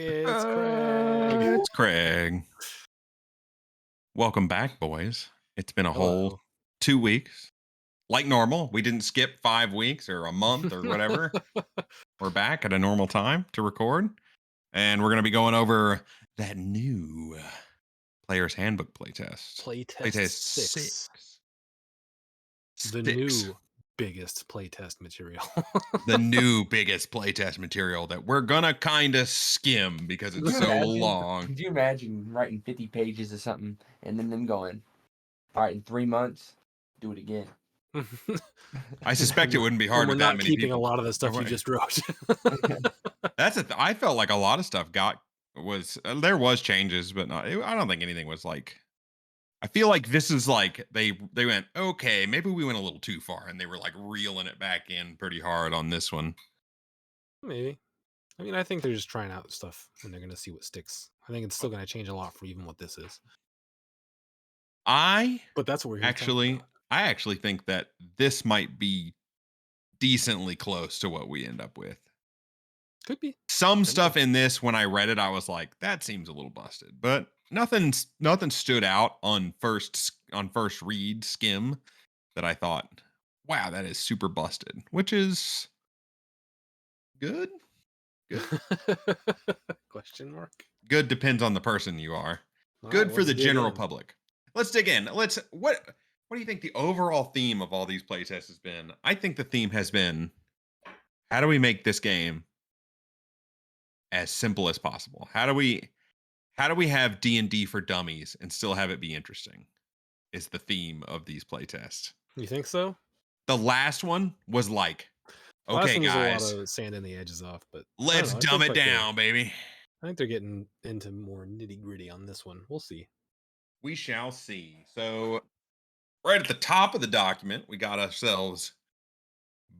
It's Craig. It's Craig. Welcome back, boys. It's been a whole Hello. 2 weeks. Like normal, we didn't skip 5 weeks or a month or whatever. We're back at a normal time to record, and we're going to be going over that new Player's Handbook playtest. Playtest Playtest 6. 6. The 6. new biggest playtest material. The new biggest playtest material that we're going to kind of skim because Could it's you so imagine? long. Could you imagine writing 50 pages or something and then them going, all right, in 3 months, do it again. I suspect it wouldn't be And hard we're with that not many keeping a people. lot of the stuff you just wrote. I felt like a lot of stuff there was changes, but I don't think anything was like. I feel like this is like they went, okay, maybe we went a little too far, and they were like reeling it back in pretty hard on this one. Maybe. I mean, I think they're just trying out stuff and they're going to see what sticks. I think it's still going to change a lot for even what this is. I But that's what we're here to talk actually, about. I actually think that this might be decently close to what we end up with. Could be. Some Could stuff be. in this, when I read it, I was like, that seems a little busted, but nothing stood out on first read skim that I thought, wow, that is super busted, which is good. Question mark. Good depends on the person you are. All right, Good for let's the dig general in. public. Let's dig in. What do you think the overall theme of all these playtests has been? I think the theme has been, how do we make this game as simple as possible? How do we have D&D for dummies and still have it be interesting? Is the theme of these playtests. You think so? The last one was like, Last okay, one was a lot guys, of sanding the edges off, but I don't let's know. It dumb feels it like down, baby. I think they're getting into more nitty gritty on this one. We'll see. We shall see. So, right at the top of the document, we got ourselves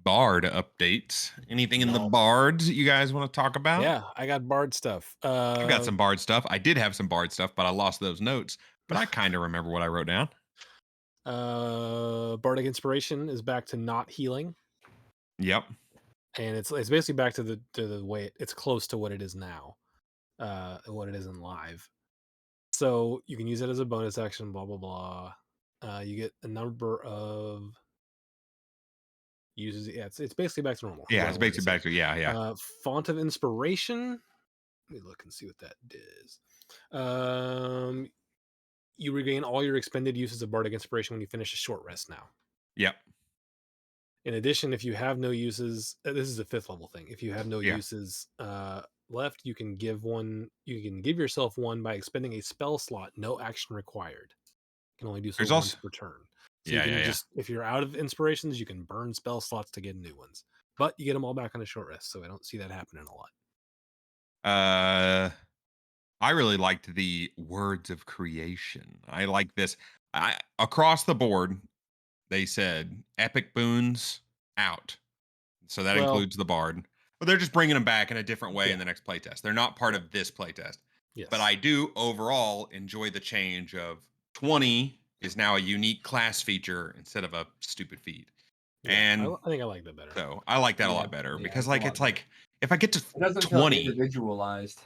Bard updates. Anything in the No. Bards that you guys want to talk about? Yeah, I got Bard stuff. I've got some Bard stuff. I did have some Bard stuff, but I lost those notes. But I kind of remember what I wrote down. Bardic Inspiration is back to not healing, Yep. and it's basically back to the way it's close to what it is now, what it is in live. So you can use it as a bonus action. Blah blah blah. You get a number of uses. Yeah, it's basically back to normal. Yeah, it's basically back to yeah. Font of Inspiration. Let me look and see what that is. You regain all your expended uses of Bardic Inspiration when you finish a short rest now. Yep. In addition, if you have no uses, this is a 5th level thing. If you have no Yeah. uses left, you can give yourself one by expending a spell slot, no action required. You can only do so There's once also per turn. So you yeah, can yeah, just, if you're out of inspirations, you can burn spell slots to get new ones. But you get them all back on a short rest, so I don't see that happening a lot. I really liked the words of creation. I like this. Across the board, they said epic boons out. So that Well, includes the bard. But they're just bringing them back in a different way Yeah. in the next playtest. They're not part of this playtest. yes. But I do overall enjoy the change of 20 is now a unique class feature instead of a stupid feat. Yeah, And I think I like that better. so I like that a Yeah, lot better yeah, because it's a like lot it's better. like if I get to It doesn't feel 20, individualized.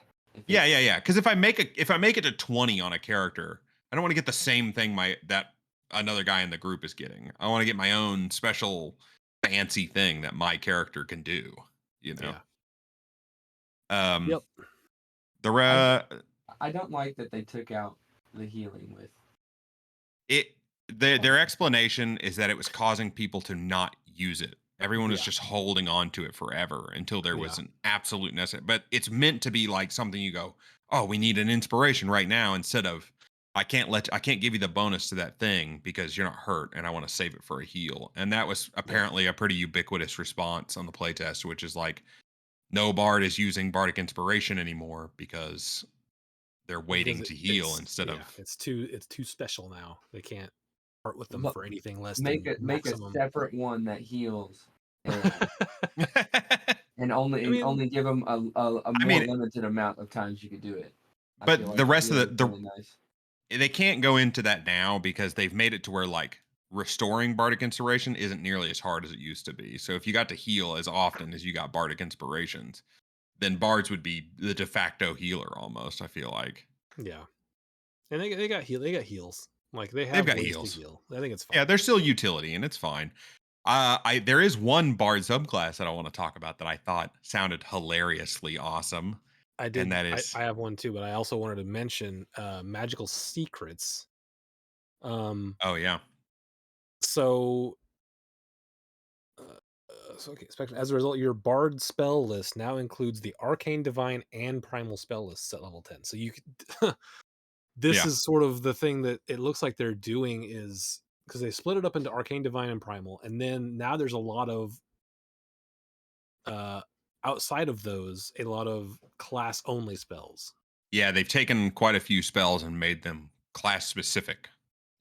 yeah. Because if I make it to 20 on a character, I don't want to get the same thing that another guy in the group is getting. I want to get my own special fancy thing that my character can do. You know. Yeah. Yep. I don't like that they took out the healing with their explanation is that it was causing people to not use it. Everyone was Yeah. just holding on to it forever until there was an absolute necessity. But it's meant to be like something you go, oh, we need an inspiration right now, instead of I can't give you the bonus to that thing because you're not hurt and I want to save it for a heal. And that was apparently a pretty ubiquitous response on the playtest, which is like no bard is using Bardic Inspiration anymore because they're waiting to heal instead of it's too special now. They can't part with them Look, for anything less make than a maximum. separate one that heals and only I mean- only give them a more limited amount of times you could do it. But the rest of really nice. They can't go into that now because they've made it to where like restoring Bardic Inspiration isn't nearly as hard as it used to be. So if you got to heal as often as you got Bardic Inspirations, then bards would be the de facto healer almost. I feel like Yeah, and they got heal. They got heals. Like they they've have got ways to heals. heal. I think it's Yeah, fine. there's still utility, and it's fine. There is one bard subclass that I want to talk about that I thought sounded hilariously awesome, I and did. that I is have one too, but I also wanted to mention magical secrets. Um, oh yeah, so okay, as a result, your bard spell list now includes the arcane, divine, and primal spell lists at level 10. So you could, this yeah, is sort of the thing that it looks like they're doing is because they split it up into arcane, divine, and primal, and then now there's a lot of uh outside of those, a lot of class only spells, yeah. They've taken quite a few spells and made them class specific,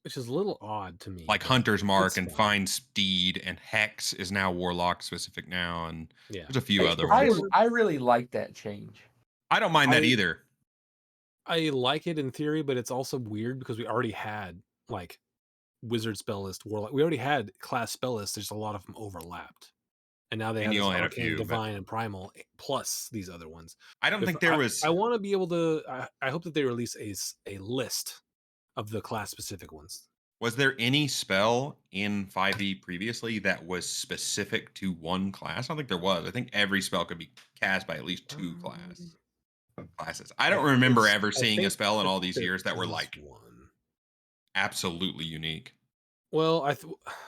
which is a little odd to me, like but Hunter's Mark it's and fine. Find Steed, and Hex is now Warlock specific now, and Yeah, there's a few I other I ones. prefer. I really like that change. I don't mind that I either. I like it in theory, but it's also weird because we already had like wizard spell list, warlock. We already had class spell lists. There's a lot of them overlapped, and now they And have you this only had a arcane, few, but divine, and primal plus these other ones. I don't If think there was. I want to be able to, I hope that they release a list of the class specific ones. Was there any spell in 5e previously that was specific to one class? I don't think there was. I think every spell could be cast by at least two Um, classes. I don't remember ever I seeing a think spell in that all these there years that were is like one. absolutely unique. Well,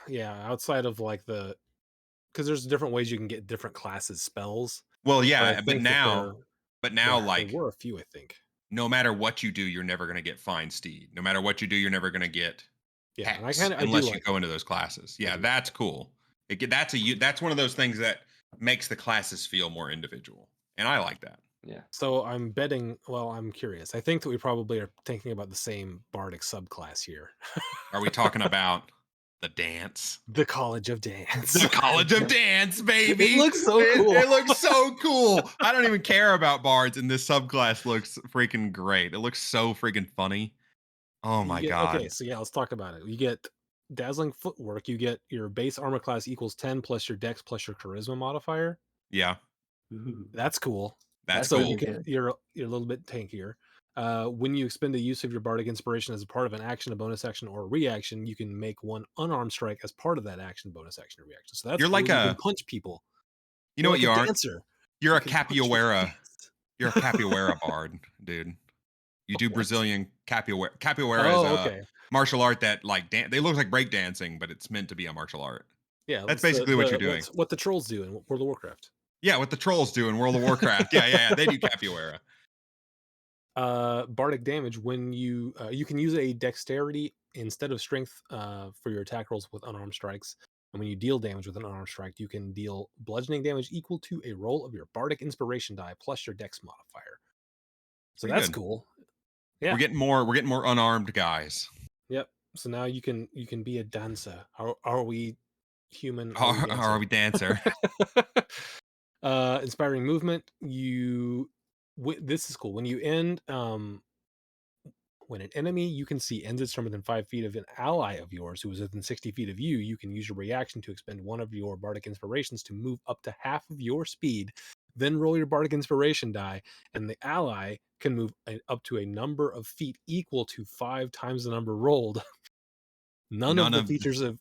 yeah, outside of like because there's different ways you can get different classes spells, Well, but I yeah, think that but now there like were a few. I think. no matter what you do, you're never going to get Find Steed. No matter what you do, you're never going to get Yeah, and Hex I do unless you like go that. into those classes. I Yeah, do like that's that. cool. That's one of those things that makes the classes feel more individual, and I like that. Yeah. So I'm betting. Well, I'm curious. I think that we probably are thinking about the same bardic subclass here. Are we talking about the dance? The College of Dance. The College of Dance, It baby. looks so cool. It looks so cool. I don't even care about bards, and this subclass looks freaking great. It looks so freaking funny. Oh You my get okay. god. So yeah, let's talk about it. You get dazzling footwork. You get your base armor class equals 10 plus your dex plus your charisma modifier. Yeah, Ooh, That's cool. that's that's So cool. really good. you're a little bit tankier. When you expend a use of your bardic inspiration as a part of an action, a bonus action, or a reaction, you can make one unarmed strike as part of that action, bonus action, or reaction. So that's You're cool. like You can a, punch people. you know You're what like a you are? dancer. You're You a can punch, you can capoeira. dance. You're a capoeira bard, dude. You do What? Brazilian capoeira. Capoeira is Oh, a okay. martial art that like they look like break dancing, but it's meant to be a martial art. Yeah, That's it's the basically what you're the doing. what the trolls do in World of Warcraft. Yeah, what the trolls do in World of Warcraft. Yeah. They do capoeira. Bardic damage when you can use a dexterity instead of strength for your attack rolls with unarmed strikes. And when you deal damage with an unarmed strike, you can deal bludgeoning damage equal to a roll of your bardic inspiration die plus your dex modifier. So Pretty that's good. cool. Yeah. We're getting more unarmed guys. Yep. So now you can be a dancer. Are we human? Are we Are dancer? we dancer? Inspiring movement. This is cool. When an enemy you can see ends its turn within 5 feet of an ally of yours who is within 60 feet of you, you can use your reaction to expend one of your bardic inspirations to move up to half of your speed. Then roll your bardic inspiration die, and the ally can move up to a number of feet equal to 5 times the number rolled. None of None the of features of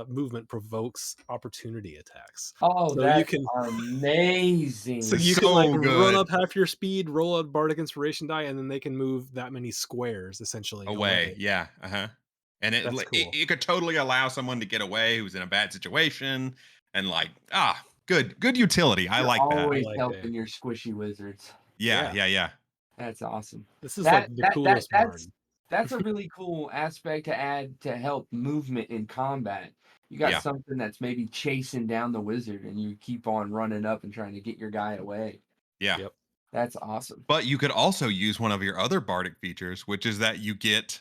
movement provokes opportunity attacks. Oh, So you that's can amazing. so you can like so run good up half your speed, roll a bardic inspiration die, and then they can move that many squares essentially away. away. Yeah. Uh-huh. And That's cool. it could totally allow someone to get away who's in a bad situation and like good utility. I You're like that. I always like that. helping your squishy wizards. Yeah, Yeah. yeah. That's awesome. This is like That the that that coolest bard. that's a really cool aspect to add to help movement in combat. You got Yeah. something that's maybe chasing down the wizard, and you keep on running up and trying to get your guy away. Yeah. Yep. That's awesome. But you could also use one of your other bardic features, which is that you get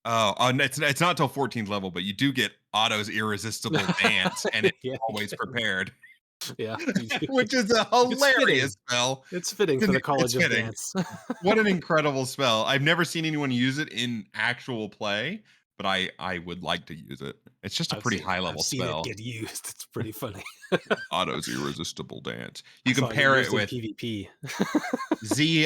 it's not till 14th level, but you do get Otto's irresistible dance, and it's Yeah, always prepared, yeah. which is a It's fitting. hilarious spell. It's fitting for the It's College of fitting. Dance. What an incredible spell! I've never seen anyone use it in actual play, but I would like to use it. It's just a pretty high I've level seen it spell. get used. It's pretty funny. Auto's irresistible dance. I You can saw it get pair it used in with PvP. Z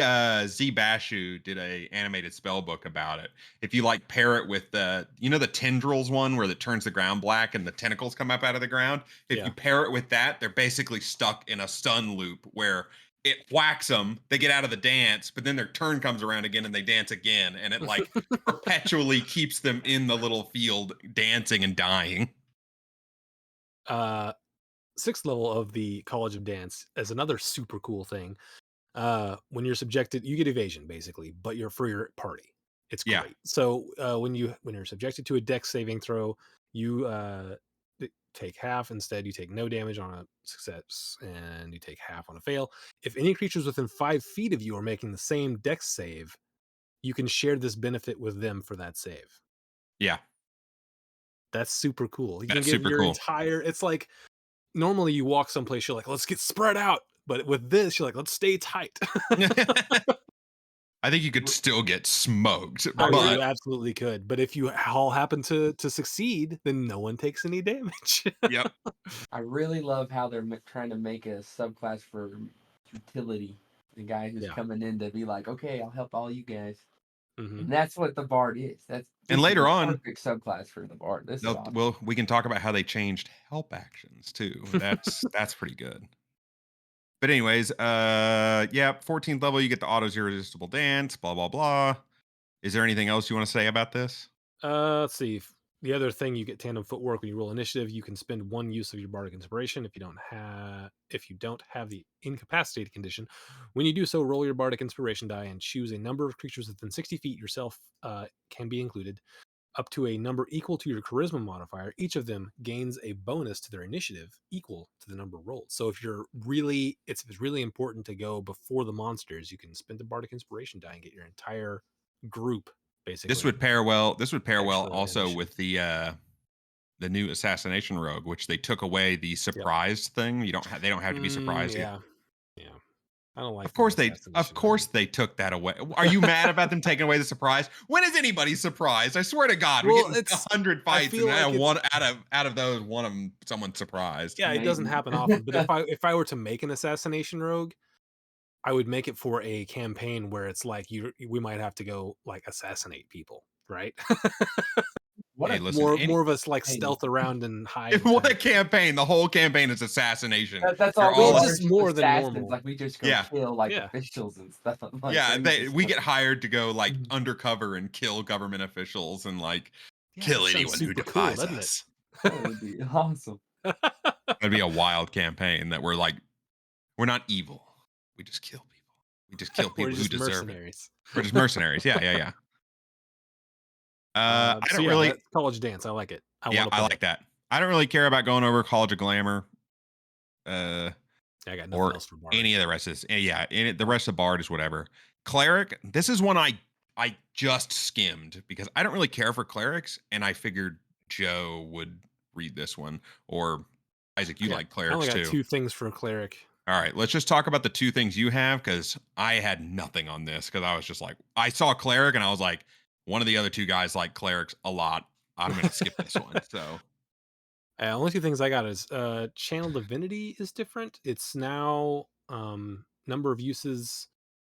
Bashu did a animated spell book about it. If you like pair it with the the tendrils one where it turns the ground black and the tentacles come up out of the ground. If you Yeah. pair it with that, they're basically stuck in a stun loop where it whacks them, they get out of the dance, but then their turn comes around again and they dance again, and it like perpetually keeps them in the little field dancing and dying. 6th level of the College of Dance is another super cool thing. When you're subjected, you get evasion basically, but you're for your party. It's Yeah. great. So when you're subjected to a dex saving throw, you take half. Instead, you take no damage on a success, and you take half on a fail. If any creatures within 5 feet of you are making the same dex save, you can share this benefit with them for that save. Yeah. That's super cool. You can That's give super your cool. entire. It's like normally you walk someplace, you're like, let's get spread out. But with this, you're like, let's stay tight. I think you could still get smoked, Oh yeah, you but absolutely could. But if you all happen to succeed, then no one takes any damage. yep. I really love how they're trying to make a subclass for utility. The guy who's Yeah. coming in to be like, okay, I'll help all you guys. Mhm. And that's what the bard is. And This is later the on, perfect subclass for the bard. This is awesome. well, we can talk about how they changed help actions too. That's pretty good. But anyways, yeah, 14th level, you get the autos irresistible dance, blah blah blah. Is there anything else you want to say about this? Let's see. The other thing, you get tandem footwork when you roll initiative. You can spend one use of your bardic inspiration if you don't have the incapacitated condition. When you do so, roll your bardic inspiration die and choose a number of creatures within 60 feet. Yourself can be included, up to a number equal to your charisma modifier. Each of them gains a bonus to their initiative equal to the number rolled. So if it's really important to go before the monsters, you can spend the bardic inspiration die and get your entire group This basically would pair well. This would pair well extra also initiative. with the new assassination rogue, which they took away the Yep. surprise thing. They don't have to be surprised. Yeah. I don't like Of the course new they assassination rogue. took that away. Are you mad about them taking away the surprise? When is anybody surprised? I swear to God, we get Well, in it's 100 I fights feel and like it's one out of those one of them someone's surprised. yeah, it doesn't Maybe. happen often. But if I were to make an assassination rogue, I would make it for a campaign where it's like we might have to go like assassinate people, right? What Hey, a listen, more of us like hey, stealth around and if hide what kind a of thing. campaign, the whole campaign is assassination. that's You're all we Well, all are, just just more than assassins. normal. Like we just go yeah. kill like Yeah. officials and stuff. Like Yeah, crazy we stuff. get hired to go like undercover and kill government officials and like Yeah, that kill sounds anyone who super cool, defies doesn't it? us. That would be awesome. That'd be a wild campaign that we're like, we're not evil. We just kill people. We just kill We're people who just deserve it. mercenaries. We're just mercenaries. Yeah, yeah, yeah. I So don't yeah, really. that's college dance. I like it. I Yeah, want to I play it. like that. I don't really care about going over College of Glamour, uh, I got nothing or else for Bard. any of the rest of this. Yeah, the rest of Bard is whatever. Cleric. This is one I just skimmed because I don't really care for clerics, and I figured Joe would read this one, or Isaac, you Yeah, like I only clerics got too. 2 things for a cleric. All right, let's just talk about the two things you have because I had nothing on this because I was just like, I saw cleric and I was like, one of the other two guys like clerics a lot. I'm gonna skip this one. So Only 2 things I got is channel divinity is different. It's now number of uses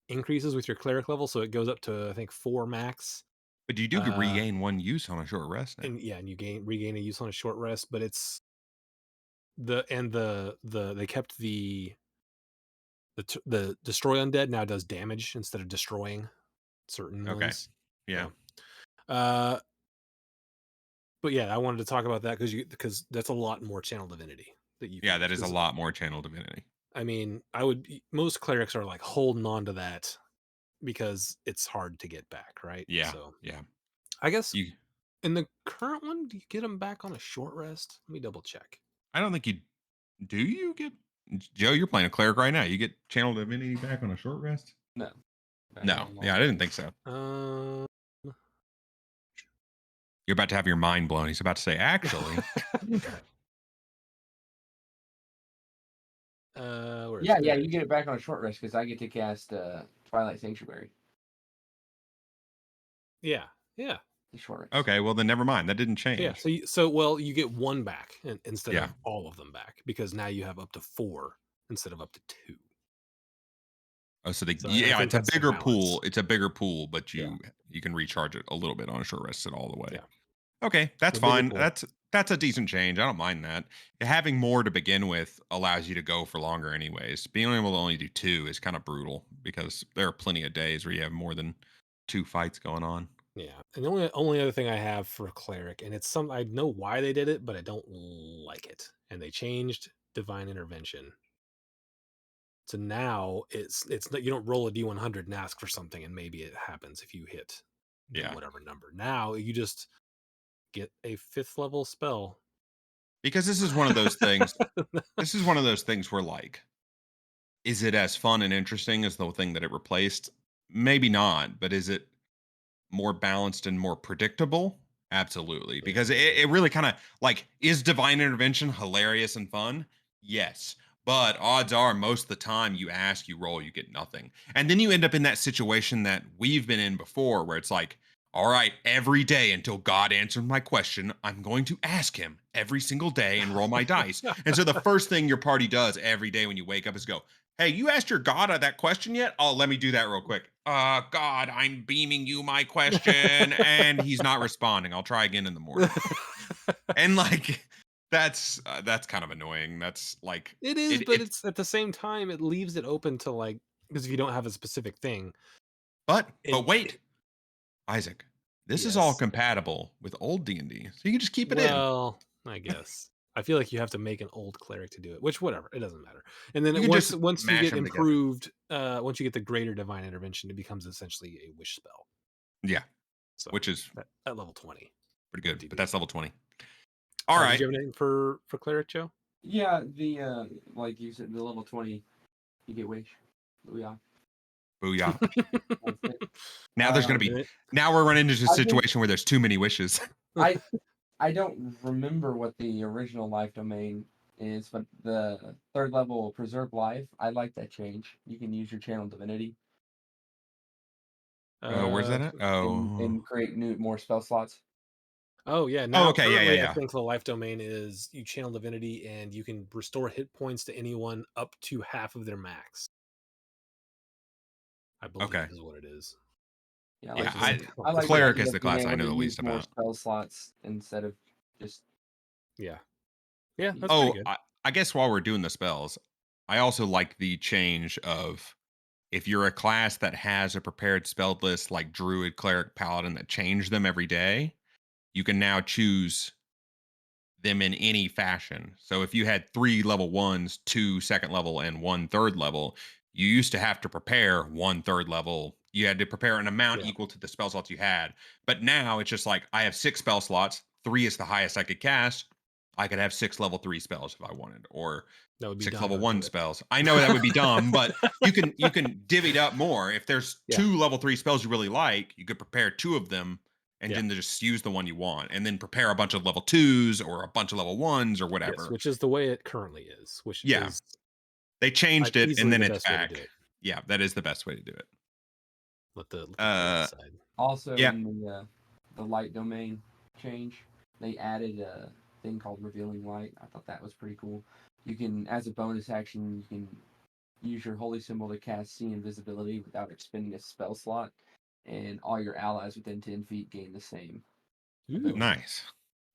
increases with your cleric level, so it goes up to I think 4 max. but you do Uh regain one use on a short rest now. and yeah, and you regain a use on a short rest, but it's they kept the destroy undead now does damage instead of destroying certain Okay. ones. Yeah. So, uh but yeah, I wanted to talk about that because that's a lot more channel divinity that you can Yeah, use. that is a 'Cause lot more channel divinity. I mean, most clerics are like holding on to that because it's hard to get back, right? Yeah. So Yeah. I guess You in the current one, do you get them back on a short rest? Let me double check. I don't think you get Joe, you're playing a cleric right now. You get channel divinity back on a short rest? No. Back No. on Yeah, I long. didn't think so. Um, You're about to have your mind blown. He's about to say, actually. where is Yeah, it? yeah, There it you is. get it back on a short rest because I get to cast Twilight Sanctuary. Yeah, yeah. the short rest. Okay, well then never mind. That didn't Yeah. change. So you get one back instead Yeah. of all of them back because now you have up to 4 instead of up to 2. Oh, so So I yeah, think it's a that's the bigger balance. pool. It's a bigger pool, but Yeah. you can recharge it a little bit on a short rest it all the way. Yeah. Okay, that's A bigger fine. pool. That's a decent change. I don't mind that. Having more to begin with allows you to go for longer anyways. Being able to only do 2 is kind of brutal because there are plenty of days where you have more than 2 fights going on. Yeah. And the only other thing I have for cleric, and it's some I know why they did it, but I don't like it. And they changed divine intervention. So now it's not, you don't roll a D100 and ask for something and maybe it happens if you hit the Yeah. whatever number. Now you just get a 5th level spell. Because this is one of those things. This is one of those things where like is it as fun and interesting as the thing that it replaced? Maybe not, but is it more balanced and more predictable? Absolutely. Because it really kind of like is divine intervention hilarious and fun? Yes. But odds are most of the time you ask, you roll, you get nothing. And then you end up in that situation that we've been in before where it's like, all right, every day until God answers my question, I'm going to ask him every single day and roll my dice. And so the first thing your party does every day when you wake up is go, hey, you asked your God that question yet? Oh, let me do that real quick. God, I'm beaming you my question, and he's not responding. I'll try again in the morning. And like, that's kind of annoying. That's like It is, but it's it's at the same time it leaves it open to like because if you don't have a specific thing, but and wait, Isaac, this is all yes, compatible with old D&D, so you can just keep it in. well, I guess I feel like you have to make an old cleric to do it, which whatever, it doesn't matter. And then You can just once you mash get them together. improved, once you get the greater divine intervention, it becomes essentially a wish spell. Yeah, So which is at level 20, pretty what good, do you but do? that's level 20. All Did right, you have anything for cleric, Joe? Yeah, the like you said, the level 20, you get wish. Booyah. booyah. That's it. Now there's gonna be And it- now we're running into a I think situation where there's too many wishes. I I don't remember what the original life domain is, but the third level preserve life, I like that change. You can use your channel divinity Oh, where's uh, that at? and Oh. create more spell slots. Oh yeah, Oh, now okay. Yeah, yeah, currently I yeah. think the life domain is you channel divinity and you can restore hit points to anyone up to half of their max. I Okay. believe is what it is. Yeah, Yeah, Which is I I like the cleric idea is of the being class I able know to the use least more about. spell slots instead of just yeah. Yeah, that's pretty Oh, good. I guess while we're doing the spells, I also like the change of if you're a class that has a prepared spell list like druid, cleric, paladin that change them every day, you can now choose them in any fashion. So if you had 3 level 1s, 2 second level, and 1 third level, you used to have to prepare 1 third level. You had to prepare an amount Yeah. equal to the spell slots you had. But now it's just like I have 6 spell slots, 3 is the highest I could cast. I could have 6 level 3 spells if I wanted, or That would be 6 dumb. level Don't 1 do it. spells. I know that would be dumb, but you can divvy it up more. If there's Yeah. 2 level 3 spells you really like, you could prepare 2 of them and Yeah. then just use the one you want and then prepare a bunch of level 2s or a bunch of level 1s or Yes, whatever. which is the way it currently is, which Yeah, is they changed it and easily then the it's best way to do back. it. Yeah, that is the best way to do it. Let the GM Uh decide. also yeah. in the light domain change. They added a thing called revealing light. I thought that was pretty cool. You can, as a bonus action, you can use your holy symbol to cast see invisibility without expending a spell slot, and all your allies within 10 feet gain the same Ooh. ability. Nice.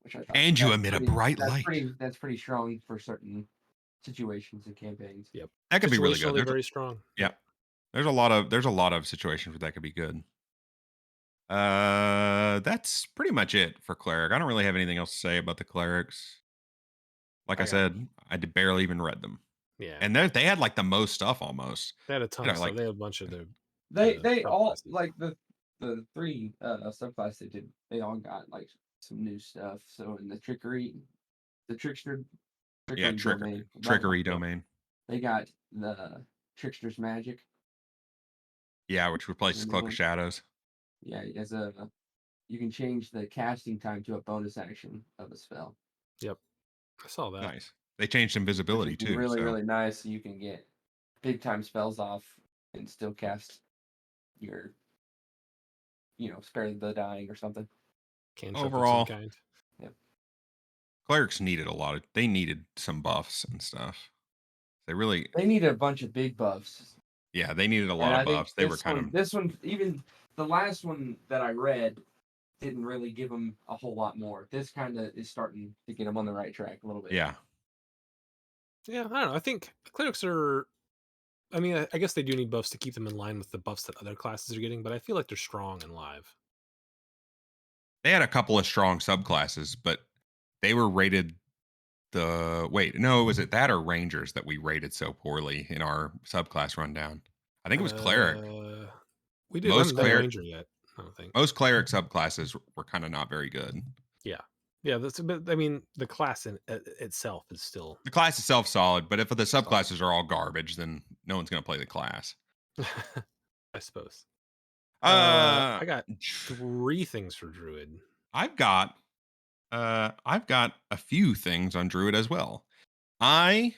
Which I thought And you emit a bright light. that's pretty strong for certain situations and campaigns. Yep. That could be really good. Situationally very strong. Yeah. Yep. There's a lot of situations where that could be good. That's pretty much it for cleric. I don't really have anything else to say about the clerics. Like I I got said, I did barely even read them. yeah. And they had like the most stuff almost. They had a ton You of know, stuff. like They had a bunch of the They all subclasses. like the three subclasses they did. They all got like some new stuff. So in the the trickster yeah, trickery domain, blah, blah, blah, trickery Yep. domain. they got the trickster's magic. Yeah, which replaces And Cloak of Shadows. yeah, as a you can change the casting time to a bonus action of a spell, Yep. I saw that. Nice. They changed which invisibility is too. really So really nice. So you can get big time spells off and still cast your spare the dying or something. Cantrip of some Overall, kind. Yep. clerics needed they needed some buffs and stuff. They really, They need a bunch of big buffs. yeah, they needed a And lot of I think buffs. They were this one, even the last one that I read, didn't really give them a whole lot more. This kind of is starting to get them on the right track a little bit. yeah. Yeah, I don't know. I think clerics are. I mean, I guess they do need buffs to keep them in line with the buffs that other classes are getting, but I feel like they're strong in live. They had a couple of strong subclasses, but they were rated no, was it that or Rangers that we rated so poorly in our subclass rundown? I think it was cleric. Uh, we Most haven't done cleric ranger yet. I don't think. most cleric subclasses were kind of not very good. Yeah, yeah. That's but I mean, the class itself is still The class itself solid, but if the solid. subclasses are all garbage, then no one's going to play the class. I suppose. Uh, I got 3 things for druid. I've got I've got a few things on Druid as well. I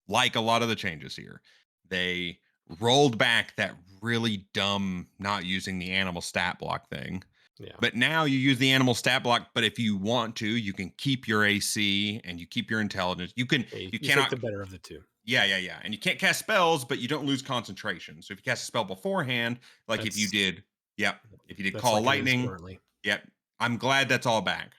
like a lot of the changes here. They rolled back that really dumb not using the animal stat block thing. Yeah. But now you use the animal stat block, but if you want to, you can keep your AC and you keep your intelligence. Yeah, You you take cannot, the better of the 2. yeah. And you can't cast spells, but you don't lose concentration. So if you cast a spell beforehand, like if you That's did, yep, if you did that's call like it is lightning, currently. yep. I'm glad that's all back.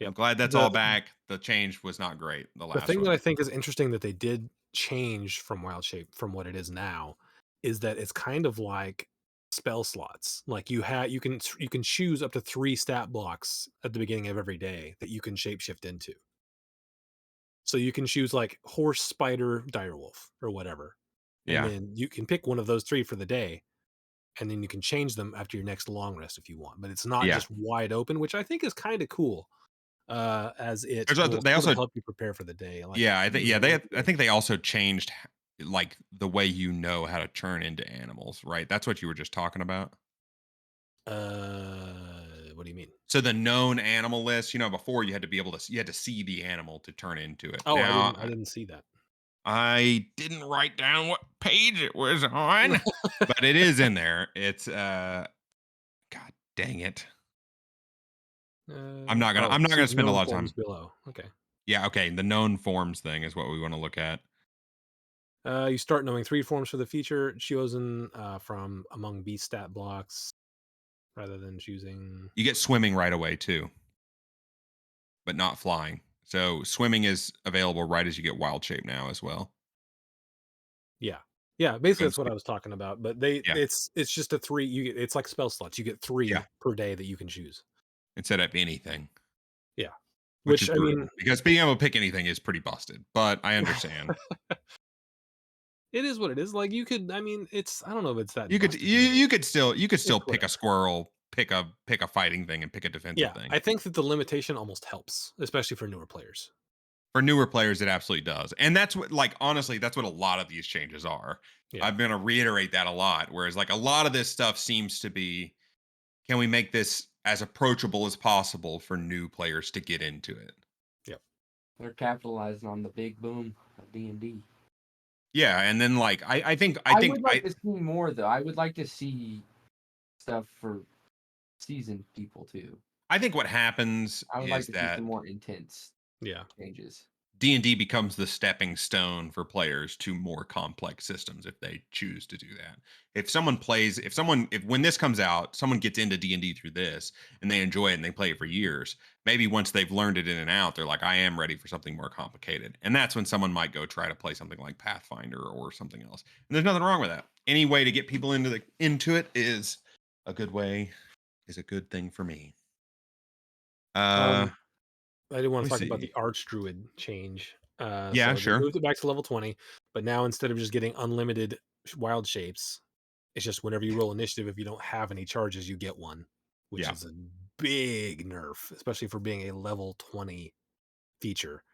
I'm Yep. glad that's The all back. The change was not great, the the last thing that one. I think is interesting that they did change from Wild Shape from what it is now is that it's kind of like spell slots. Like you can choose up to 3 stat blocks at the beginning of every day that you can shapeshift into. So you can choose like horse, spider, direwolf, or whatever. And Yeah. then you can pick one of those 3 for the day, and then you can change them after your next long rest if you want. But it's not Yeah. just wide open, which I think is kind of cool. As it There's other will they sort of also help you prepare for the day. Like, yeah, I think you yeah, know, they like I think they also changed like the way you know how to turn into animals, right? That's what you were just talking about. what do you mean? So the known animal list, before you had to be able to you had to see the animal to turn into it. Oh, Now I didn't see that. I didn't write down what page it was on, but it is in there. It's god dang it. I'm not See gonna spend a known lot of forms time. below. Okay. Yeah, okay. The known forms thing is what we want to look at. You start knowing 3 forms for the feature chosen from among beast stat blocks rather than choosing. You get swimming right away too, but not flying. So swimming is available right as you get wild shape now as well. Yeah. Yeah, basically Good that's what sw- I was talking about, but Yeah, it's just a 3 it's like spell slots. You get yeah. 3 per day that you can choose. Instead of anything, Yeah. which is Which I brutal mean, because being able to pick anything is pretty busted. But I understand. it is what it is. Like you could I mean, it's I don't know if it's that You could busted to me. you could still It's pick a whatever. squirrel, pick a fighting thing, and pick a defensive Yeah, thing. I think that the limitation almost helps, especially for newer players. For newer players, it absolutely does, and that's what like honestly, that's what a lot of these changes are. Yeah. I'm going to reiterate that a lot. Whereas like a lot of this stuff seems to be, can we make this as approachable as possible for new players to get into it? Yep. They're capitalizing on the big boom of D&D. Yeah, and then like I I think would like to see more though. I would like to see stuff for seasoned people too. I think what happens I would like is to see some that more intense Yeah. changes. D&D becomes the stepping stone for players to more complex systems if they choose to do that. If when this comes out, someone gets into D&D through this and they enjoy it and they play it for years, maybe once they've learned it in and out, they're like, I am ready for something more complicated. And that's when someone might go try to play something like Pathfinder or something else. And there's nothing wrong with that. Any way to get people into it is a good way, is a good thing for me. Uh Um, I do let want me to talk about see. the Archdruid change. Yeah, So they sure. moved it back to level 20, but now instead of just getting unlimited wild shapes, it's just whenever you roll initiative, if you don't have any charges, you get one, which Yeah. is a big nerf, especially for being a level 20 feature.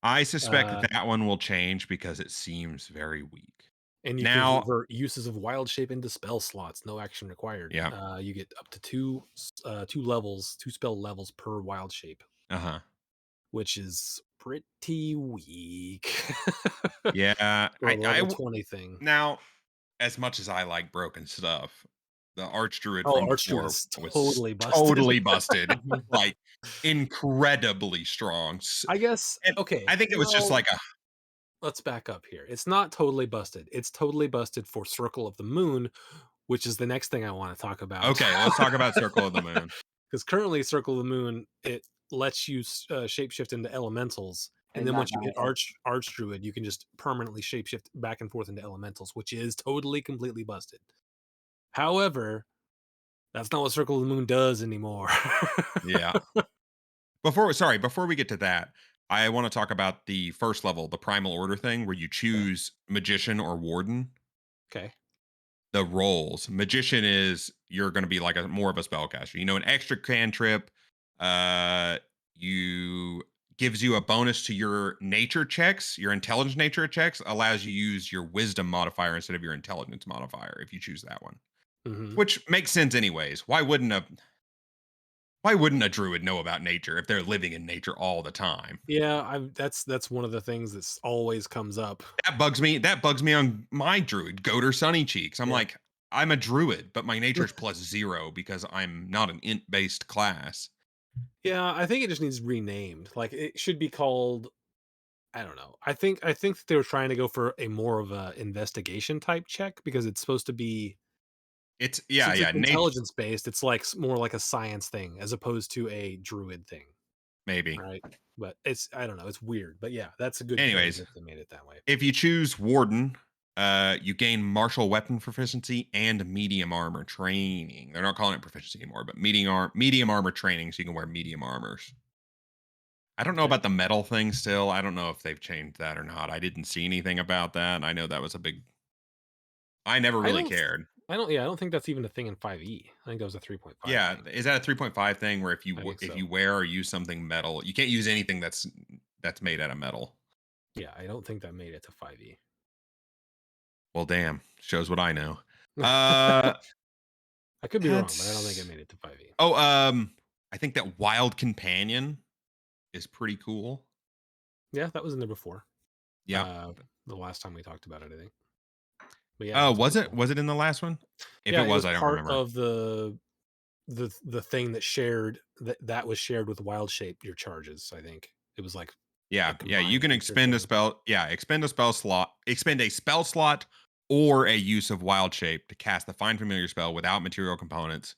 I suspect Uh, that that one will change because it seems very weak. and you can Now, convert uses of wild shape into spell slots, no action required. yeah, You get up to 2 levels, 2 spell levels per wild shape, uh-huh. which is pretty weak Yeah, for a level 20 thing. now as much as I like broken stuff, the Archdruid Oh, from Archdruid before is was totally busted. totally busted, Mhm. like incredibly strong. I guess And okay, I think it was just well, like a let's back up here. It's not totally busted. It's totally busted for Circle of the Moon, which is the next thing I want to talk about. okay. Let's talk about Circle of the Moon. Because currently, Circle of the Moon, it lets you shapeshift into elementals, and And then not once you die get out. Archdruid, you can just permanently shapeshift back and forth into elementals, which is totally completely busted. However, that's not what Circle of the Moon does anymore. Yeah. Before we get to that, I want to talk about the first level, the primal order thing, where you Okay. choose magician or warden. Okay. The roles. Magician is you're going to be like a more of a spellcaster. You know, an extra cantrip. You gives you a bonus to your nature checks. Your intelligence nature checks allows you to use your wisdom modifier instead of your intelligence modifier if you choose that one, Hmm. which makes sense anyways. Why wouldn't a druid know about nature if they're living in nature all the time? Yeah, that's one of the things that's always comes up. That bugs me. That bugs me on my druid, Goat or Sunny Cheeks. I'm Yeah. like, I'm a druid, but my nature is +0 because I'm not an int based class. Yeah, I think it just needs renamed. Like it should be called I don't know. I think that they were trying to go for a more of a investigation type check because it's supposed to be It's since it's yeah, nature intelligence based, it's like more like a science thing as opposed to a druid thing, maybe. right? But it's I don't know, it's weird. But yeah, that's a good change Anyways, that they made it that way. if you choose warden, you gain martial weapon proficiency and medium armor training. They're not calling it proficiency anymore, but medium armor training, so you can wear medium armors. I don't know Okay. about the metal thing still. I don't know if they've changed that or not. I didn't see anything about that. I know that was a big I never I really don't cared. I don't think that's even a thing in 5e. I think that was a 3.5 Yeah, thing. is that a 3.5 thing where I think if so. you wear or use something metal, you can't use anything that's made out of metal? Yeah, I don't think that made it to 5e. Well, damn, shows what I know. Uh, I could be wrong, but I don't think it that's made it to 5e. oh, I think that Wild Companion is pretty cool. Yeah, that was in there before. Yep. Uh the last time we talked about it, I think. But yeah, it's Was pretty it cool. was it in the last one? If it Yeah, it was, was I don't part remember. of the thing that shared that was shared with wild shape your charges, I think. It was like a Yeah, you combined can feature expend a thing. spell. Yeah, expend a spell slot or a use of Wild Shape to cast the Find Familiar spell without material components.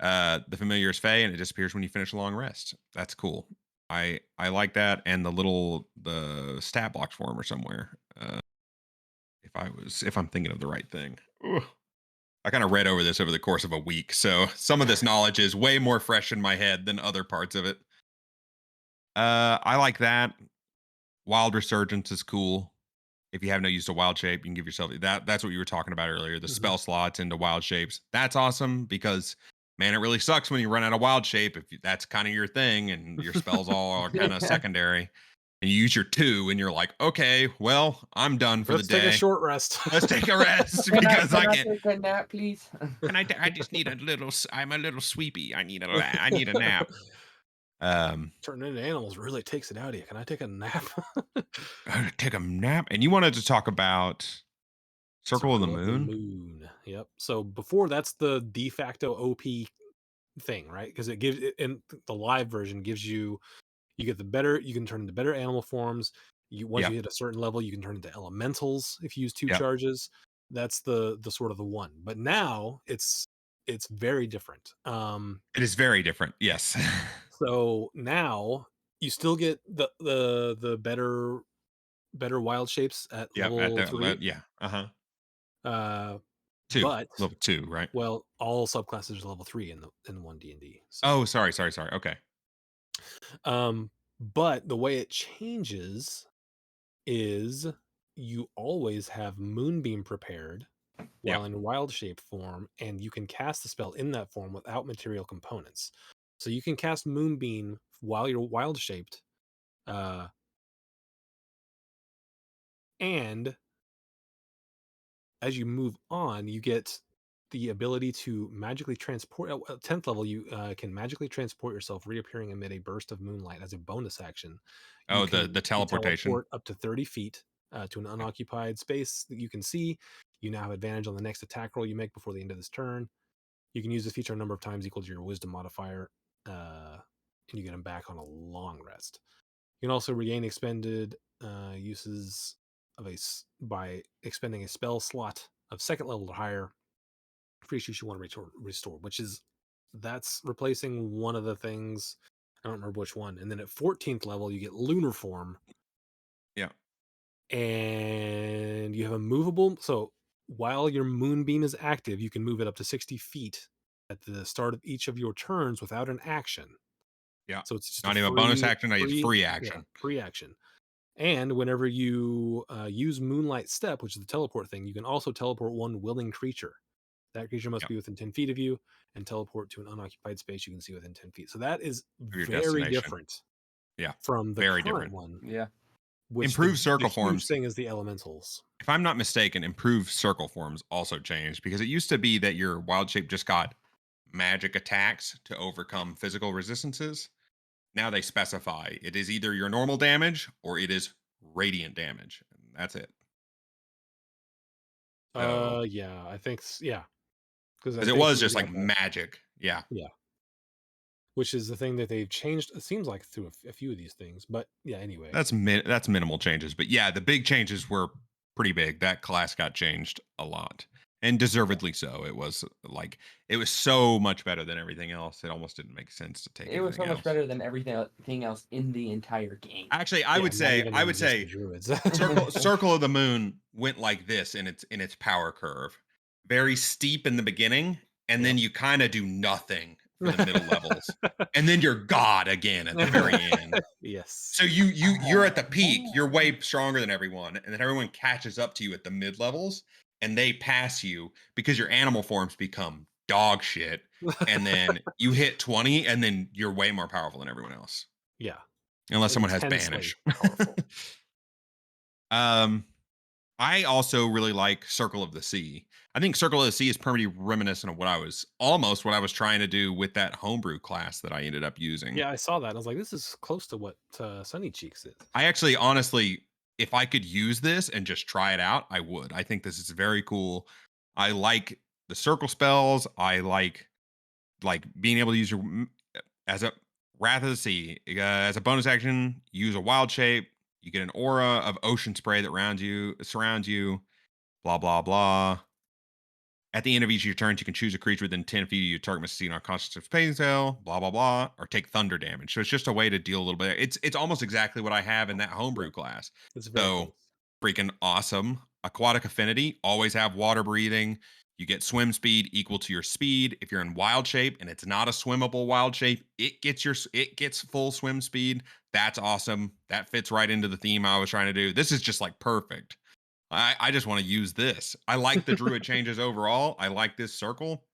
The familiar is fey and it disappears when you finish a long rest. That's cool. I like that, and the stat blocks form or somewhere. If I'm thinking of the right thing. Ugh. I kind of read over this over the course of a week, so some of this knowledge is way more fresh in my head than other parts of it. I like that. Wild Resurgence is cool. If you have no use to wild shape, you can give yourself that's what you were talking about earlier, the Mhm. spell slots into wild shapes. That's awesome because man, it really sucks when you run out of wild shape if that's kind of your thing and your spells all are kind of secondary. And you use your two and you're like, okay, well, I'm done for the Let's take a day. short rest. Let's take a rest because Can I I can't. take a nap, please? I just need a little. I'm a little sleepy. I need a nap. Um, Turning into animals really takes it out of you. Can I take a nap? take a nap. And you wanted to talk about Circle of the Circle of the Moon? Moon. Yep. So before that's the de facto OP thing, right? Because it gives in the live version gives you you get the better you can turn into better animal forms. You once you Yep. hit a certain level, you can turn into elementals if you use two Yep. charges. That's the sort of the one. But now it's very different. It is very different. Yes. So now you still get the better wild shapes at Yep. At level that, 3. yeah. Uh huh. Uh, Two but level two, right? well, all subclasses are level 3 in 1D&D. Oh, So, sorry. Okay. but the way it changes is you always have Moonbeam prepared Yep. while in wild shape form, and you can cast the spell in that form without material components. So you can cast Moonbeam while you're wild shaped, uh, and as you move on, you get the ability to magically transport. At 10th level, you can magically transport yourself, reappearing amid a burst of moonlight as a bonus action. Oh, the You can teleportation. teleport up to 30 feet to an unoccupied space that you can see. You now have advantage on the next attack roll you make before the end of this turn. You can use this feature a number of times equal to your wisdom modifier, and you get them back on a long rest. You can also regain expended uses of by expending a spell slot of second level or higher for each use you want to restore, that's replacing one of the things. I don't remember which one. And then at 14th level, you get lunar form, Yeah. and you have a movable. So while your moonbeam is active, you can move it up to 60 feet at the start of each of your turns without an action. Yeah. So it's just Not even a bonus action. It's free yeah, action. free action. And whenever you use Moonlight Step, which is the teleport thing, you can also teleport one willing creature. That creature must Yep. be within 10 feet of you and teleport to an unoccupied space you can see within 10 feet. So that is Your very destination. different Yeah. from the Very current different. one. Yeah. Which Improved circle the forms. huge thing is the elementals. If I'm not mistaken, improved circle forms also changed because it used to be that your wild shape just got magic attacks to overcome physical resistances. Now they specify it is either your normal damage or it is radiant damage. And that's it. So, Yeah, I think yeah, because I because it think was you just like got that. magic. Yeah. Yeah, which is the thing that they've changed. It seems like through a few of these things, but yeah. Anyway, That's minimal changes, but yeah, the big changes were pretty big. That class got changed a lot, and deservedly so. It was like it was so much better than everything else. It almost didn't make sense to take It was so anything much else. better than everything else in the entire game. Actually, I would say Druids. Circle of the Moon went like this in its power curve. Very steep in the beginning, and then you kind of do nothing for the middle levels. And then you're God again at the very end. Yes. So you're at the peak, you're way stronger than everyone, and then everyone catches up to you at the mid levels, and they pass you because your animal forms become dog shit, and then you hit 20, and then you're way more powerful than everyone else. Yeah. Unless someone has Intensely banish. powerful. I also really like Circle of the Sea. I think Circle of the Sea is pretty reminiscent of what I was trying to do with that homebrew class that I ended up using. Yeah, I saw that. I was like, this is close to what Sunny Cheeks is. I actually, honestly, if I could use this and just try it out, I would. I think this is very cool. I like the circle spells. I like being able to use your as a Wrath of the Sea as a bonus action. Use a wild shape. You get an aura of ocean spray that surrounds you. Blah blah blah. At the end of each of your turns, you can choose a creature within 10 feet of your target must succeed on Constitutive Pain Cell, blah, blah, blah, or take thunder damage. So it's just a way to deal a little bit. It's almost exactly what I have in that homebrew class. It's very So freaking awesome. Aquatic Affinity, always have water breathing. You get swim speed equal to your speed. If you're in wild shape and it's not a swimmable wild shape, it gets full swim speed. That's awesome. That fits right into the theme I was trying to do. This is just like perfect. I just want to use this. I like the druid changes overall. I like this circle.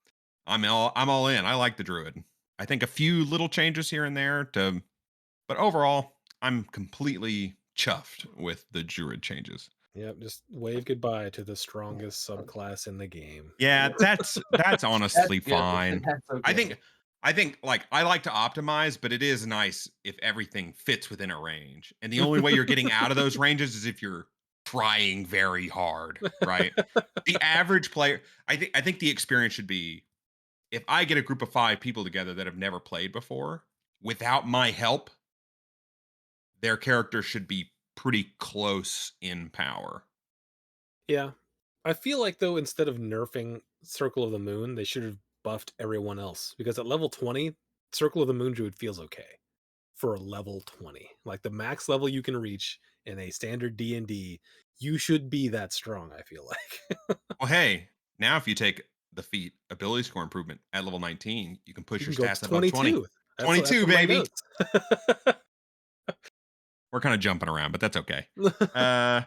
I'm all in. I like the druid. I think a few little changes here and there but overall, I'm completely chuffed with the druid changes. Yep, just wave goodbye to the strongest subclass in the game. Yeah, that's honestly fine. That's okay. I think like I like to optimize, but it is nice if everything fits within a range. And the only way you're getting out of those ranges is if you're trying very hard, right? The average player, I think the experience should be if I get a group of 5 people together that have never played before, without my help, their character should be pretty close in power. Yeah. I feel like though instead of nerfing Circle of the Moon, they should have buffed everyone else because at level 20, Circle of the Moon Druid feels okay for a level 20. Like the max level you can reach in a standard D&D, you should be that strong, I feel like. Well, hey, now if you take the feat ability score improvement at level 19, you can push You your can go up stats to above 20. 22. That's 22, on my baby. notes. We're kind of jumping around, but that's okay. I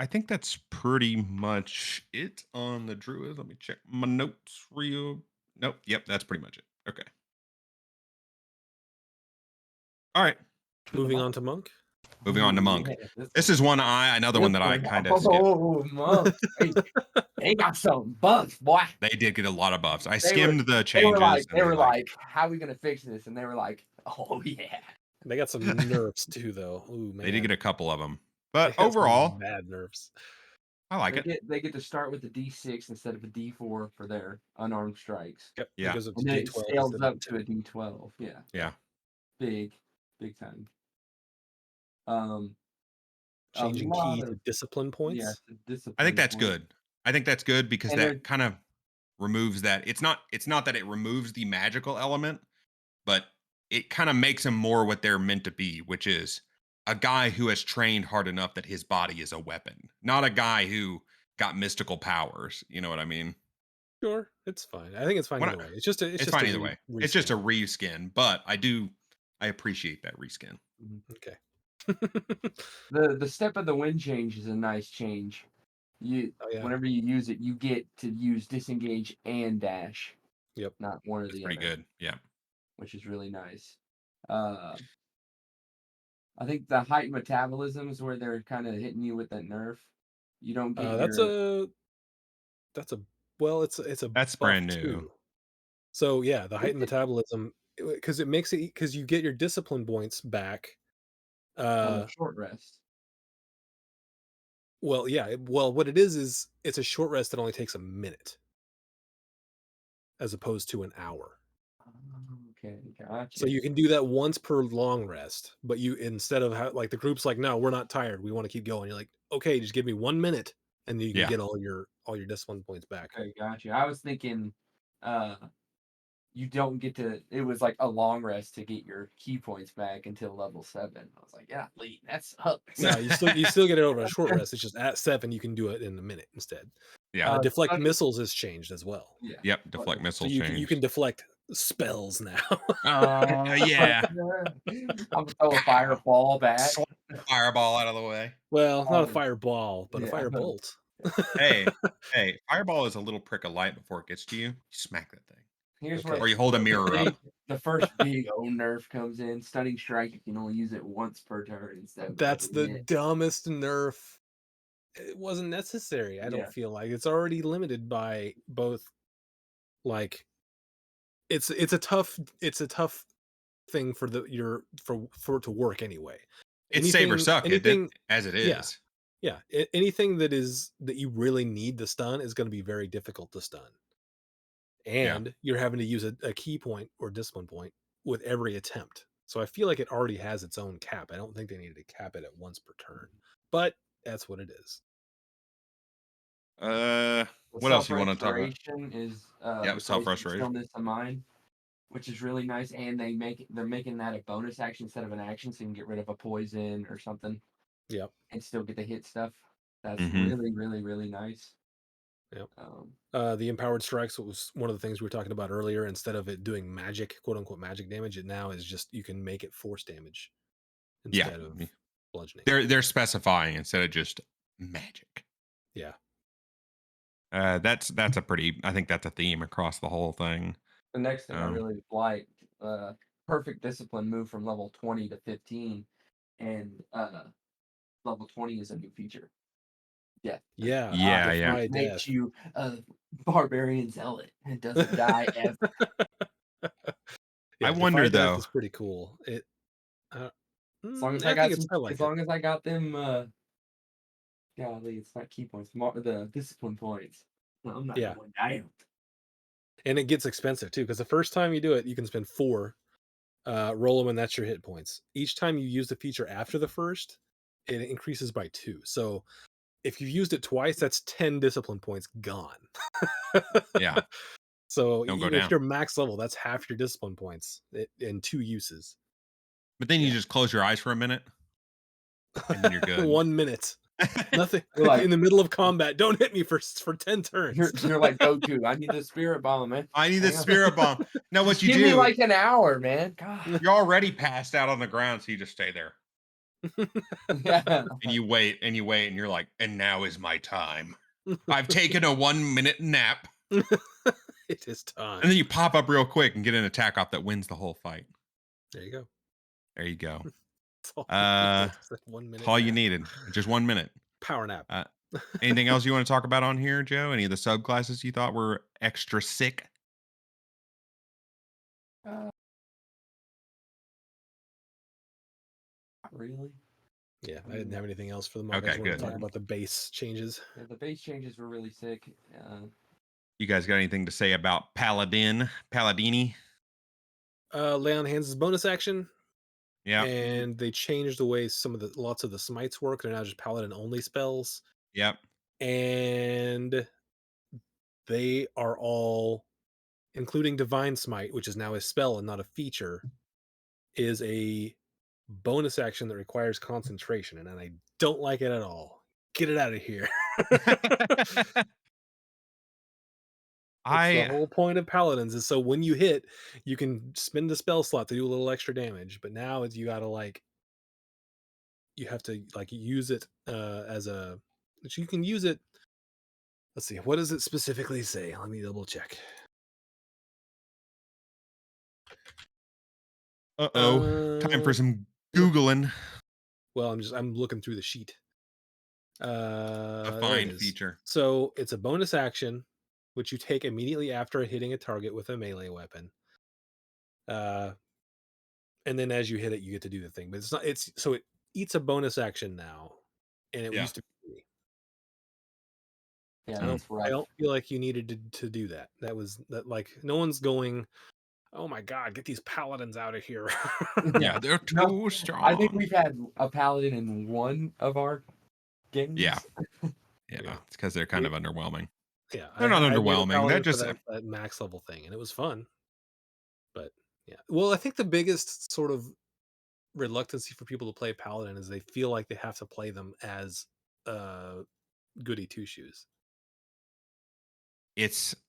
think that's pretty much it on the druid. Let me check my notes real. Nope. Yep, that's pretty much it. Okay. All right. Moving on to Monk. Moving on to Monk. Yeah, This is another one that I kind of skipped. Oh, Monk. They got some bugs, boy. They did get a lot of buffs. I They skimmed the They changes. were like, how are we gonna fix this? And they were like, oh yeah. They got some nerfs too, though. Ooh, man. They did get a couple of them. They But got some overall, bad nerfs. I like it. They get to start with the D6 instead of a D4 for their unarmed strikes, Yep, it Yeah. goes up to and then it D12 scales instead of up to a D10. D12. Yeah, Yeah. big, big time. Um, a Changing lot key to of discipline yeah, points. I think discipline that's points, good. I think that's good because and there's that kind of removes that. It's not that it removes the magical element, but it kind of makes them more what they're meant to be, which is a guy who has trained hard enough that his body is a weapon, not a guy who got mystical powers. You know what I mean? Sure, it's fine. I think it's fine When either way. It's it's just a fine either way. It's just a reskin. reskin, but I appreciate that reskin. mhm. Okay. The step of the wind change is a nice change. You Oh yeah. Whenever you use it, you get to use disengage and dash, Yep. not one or That's the pretty other, good. Yeah. which is really nice. Uh, I think the height metabolism is where they're kind of hitting you with that nerf. You don't get That's your a well, it's a That's buff brand new. too. So yeah, the is heightened it metabolism because it makes it because you get your discipline points back. on a Uh, short rest. well, yeah. Well, what it is it's a short rest that only takes a minute as opposed to an hour. Okay, So gotcha. you can do that once per long rest, but you instead of like the group's like, no, we're not tired. We want to keep going. You're like, okay, just give me 1 minute, and then you can Yeah. get all your discipline points back. Okay, gotcha. I was thinking, uh, you don't get to. It was like a long rest to get your key points back until level 7. I was like, yeah, Lee, that sucks. No, you still get it over a short rest. It's just at 7 you can do it in a minute instead. Yeah. Deflect Stunning, missiles has changed as well, yeah. Yep. Deflect so missile you can changed. deflect spells now. Yeah. I'm gonna throw a Pow. fireball back. Slap the fireball out of the way. Well, not a Um, fireball, but a yeah, but firebolt. Hey, hey, fireball is a little prick of light before it gets to you. You smack that thing. here's where Okay. Or you hold a the mirror up. big, the first big O nerf comes in. Stunning strike. You can only use it once per turn instead of That's every the minute. dumbest nerf. It wasn't necessary. I don't Yeah, feel like it's already limited by both. Like it's a tough thing for the your for it to work anyway. It's save or suck it Anything, as it yeah, is. yeah. Anything that you really need to stun is going to be very difficult to stun, Yeah. and you're having to use a key point or discipline point with every attempt. So I feel like it already has its own cap. I don't think they needed to cap it at once per turn, but that's what it is. Uh, the what else self you want to talk about? restoration is Yeah, self replacing restoration. stillness of mind, which is really nice. And they're making that a bonus action instead of an action, so you can get rid of a poison or something Yep. and still get the hit stuff. That's Mm-hmm. really, really, really nice. Yep. Um, The empowered strikes was one of the things we were talking about earlier. Instead of it doing magic, quote unquote magic damage, it now is just you can make it force damage Yeah. instead of bludgeoning. They're specifying instead of just magic. Yeah. That's a pretty. I think that's a theme across the whole thing. the next thing I Um, really liked, perfect discipline move from level 20 to 15, and level 20 is a new feature. Death does Yeah. not yeah, yeah. Defy makes death. you a barbarian zealot. It doesn't die ever. I Yeah. wonder Defy death though. is pretty cool. Uh, As long as I I got think it's some, I as like it. long as I got them, golly, it's not key points, the discipline points. No, I'm not Yeah. going down. And it gets expensive too, because the first time you do it, you can spend 4, roll them, and that's your hit points. Each time you use the feature after the first, it increases by 2. So if you've used it twice, that's 10 discipline points gone. Yeah, So don't go even if down. you're max level, that's half your discipline points in 2 uses. But then you Yeah. just close your eyes for a minute, and then you're good. 1 minute. Nothing You're like in the middle of combat. Don't hit me for 10 turns. you're like Goku. I need the spirit bomb, man. I need this Hang on. spirit bomb. Now, what Just you give me do? like an hour, man. God. You're already passed out on the ground, so you just stay there Yeah. and you wait and you wait, and you're like, and now is my time. I've taken a 1 minute nap, It is and then time. you pop up real quick and get an attack off that wins the whole fight. There you go. There you go. That's all you Uh, needed. It's like 1 minute all you nap. needed, just 1 minute. Power nap. Anything else you want to talk about on here, Joe? Any of the subclasses you thought were extra sick? Not really. Yeah, I didn't have anything else for the mark. I Okay, just want to good. talk Yeah. about the base changes. Yeah, the base changes were really sick. You guys got anything to say about Paladini? Lay on hands is bonus action, Yep. and they changed the way lots of the smites work. They're now just paladin only spells, Yep. and they are all, including divine smite, which is now a spell and not a feature, is a bonus action that requires concentration, and I don't like it at all. Get it out of here. It's the I whole point of paladins is so when you hit, you can spend the spell slot to do a little extra damage, but now it's you gotta you have to use it as a but you can use it. Let's see, what does it specifically say? Let me double check. uh-oh. Time for Uh some Googling. well, I'm looking through the sheet. A There it find is. feature. So it's a bonus action which you take immediately after hitting a target with a melee weapon. Uh and then as you hit it, you get to do the thing. But it's not it's so it eats a bonus action now. And it Yeah. used to be free. Yeah, Hmm. that's I rough. don't feel like you needed to do that. That was that no one's going, oh my god, get these paladins out of here. Yeah, Yeah. they're No, too I think strong. we've had a paladin in one of our Yeah. games. Yeah. Yeah. It's because they're kind We of underwhelming. yeah, They're not I made a underwhelming. They're paladin for just that max level thing, and it was fun. But yeah, well, I think the biggest sort of reluctancy for people to play paladin is they feel like they have to play them as uh goody two shoes.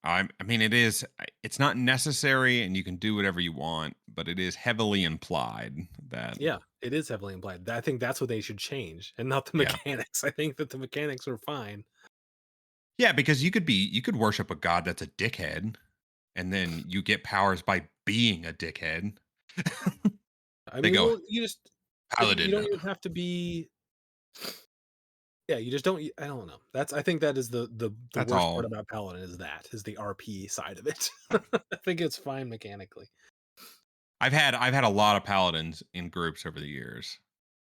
I mean it's not necessary and you can do whatever you want, but it is heavily implied that Yeah, it is heavily implied. I think that's what they should change, and not the yeah. mechanics. I think that the mechanics are fine. Yeah, because you could worship a god that's a dickhead and then you get powers by being a dickhead. I They mean, go well, you paladin. don't even have to be. Yeah, you just don't. I don't know. I think that is the That's worst part all. about Paladin is the RP side of it. I think it's fine mechanically. I've had a lot of paladins in groups over the years.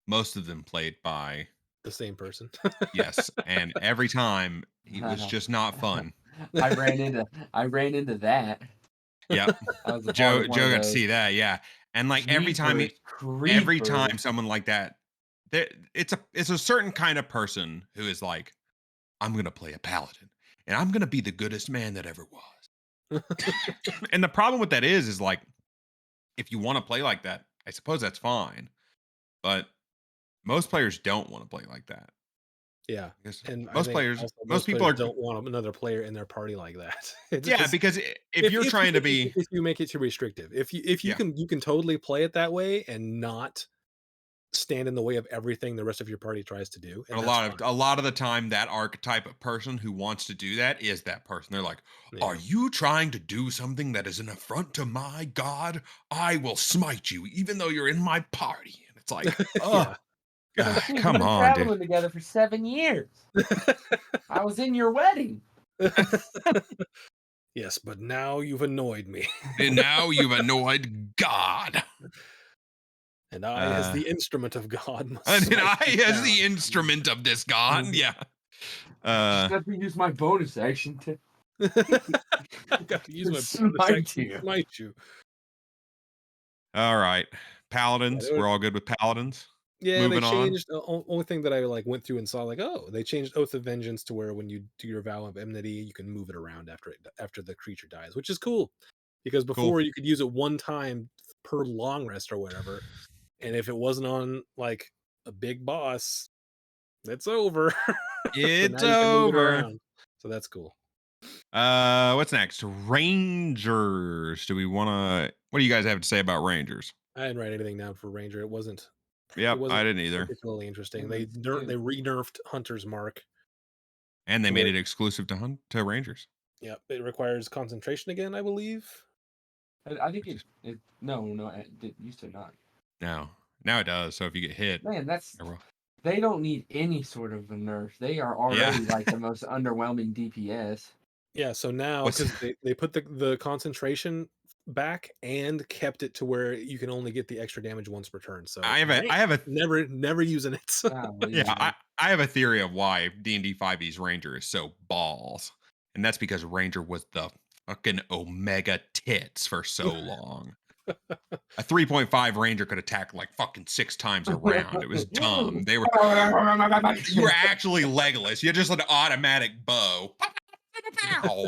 Most of them played by The same person. yes, and every time it was just not fun. I ran into that. Yep. I was a part of Joe one of Joe got to those. see that, yeah. And like Jeepers every creepers. time someone like that, it's a certain kind of person who is like, I'm gonna play a paladin and I'm gonna be the goodest man that ever was. And the problem with that is like if you want to play like that, I suppose that's fine. But most players don't want to play like that. Yeah, Because and I think also most most people players are don't want another player in their party like that. It's yeah, because because if you're trying to be if you make it too restrictive, if yeah, you can totally play it that way and not stand in the way of everything the rest of your party tries to do, but and that's a fine. lot of the time that archetype of person who wants to do that is that person. They're like, "Are Yeah, you trying to do something that is an affront to my god? I will smite you even though you're in my party." And it's like, "Oh, yeah. But god, dude, we've come been on, dude." traveling together for 7 years. I was in your wedding. Yes, but now you've annoyed me. And now you've annoyed God. And I, as Uh the instrument of God, must and smite I you as down. the instrument of this God. Yeah. Just Uh let me use my bonus action to I gotta use my bonus smite action to you. smite you. all right. Yeah, Paladins. We're all good with paladins. yeah, they Moving on. changed. The only thing that I went through and saw, like, oh, they changed Oath of Vengeance to where when you do your vow of enmity, you can move it around after the creature dies, which is cool. Because Cool. before you could use it one time per long rest or whatever, and if it wasn't on like a big boss, it's over. But It's now you can move it over. around, so that's cool. What's next? Rangers. Do we want to? What do you guys have to say about Rangers? I didn't write anything down for Ranger. It Yep, I wasn't didn't either. particularly interesting. It was They re-nerfed Hunter's Mark And they to made where it exclusive to Rangers. yeah, it requires concentration again, I believe. I think Which is it no, it used to not. no, now it does. So if you get hit, Man, that's you're they don't need any sort of a nerf. They are yeah. already like the most underwhelming DPS. Yeah, so now What's because they put the concentration back and kept it to where you can only get the extra damage once per turn. So I have a never using it. Golly, yeah, man. I have a theory of why D&D 5e's Ranger is so balls. And that's because Ranger was the fucking omega tits for so long. A 3.5 Ranger could attack like fucking 6 times a round. It was dumb. You were actually Legolas. You had just an automatic bow.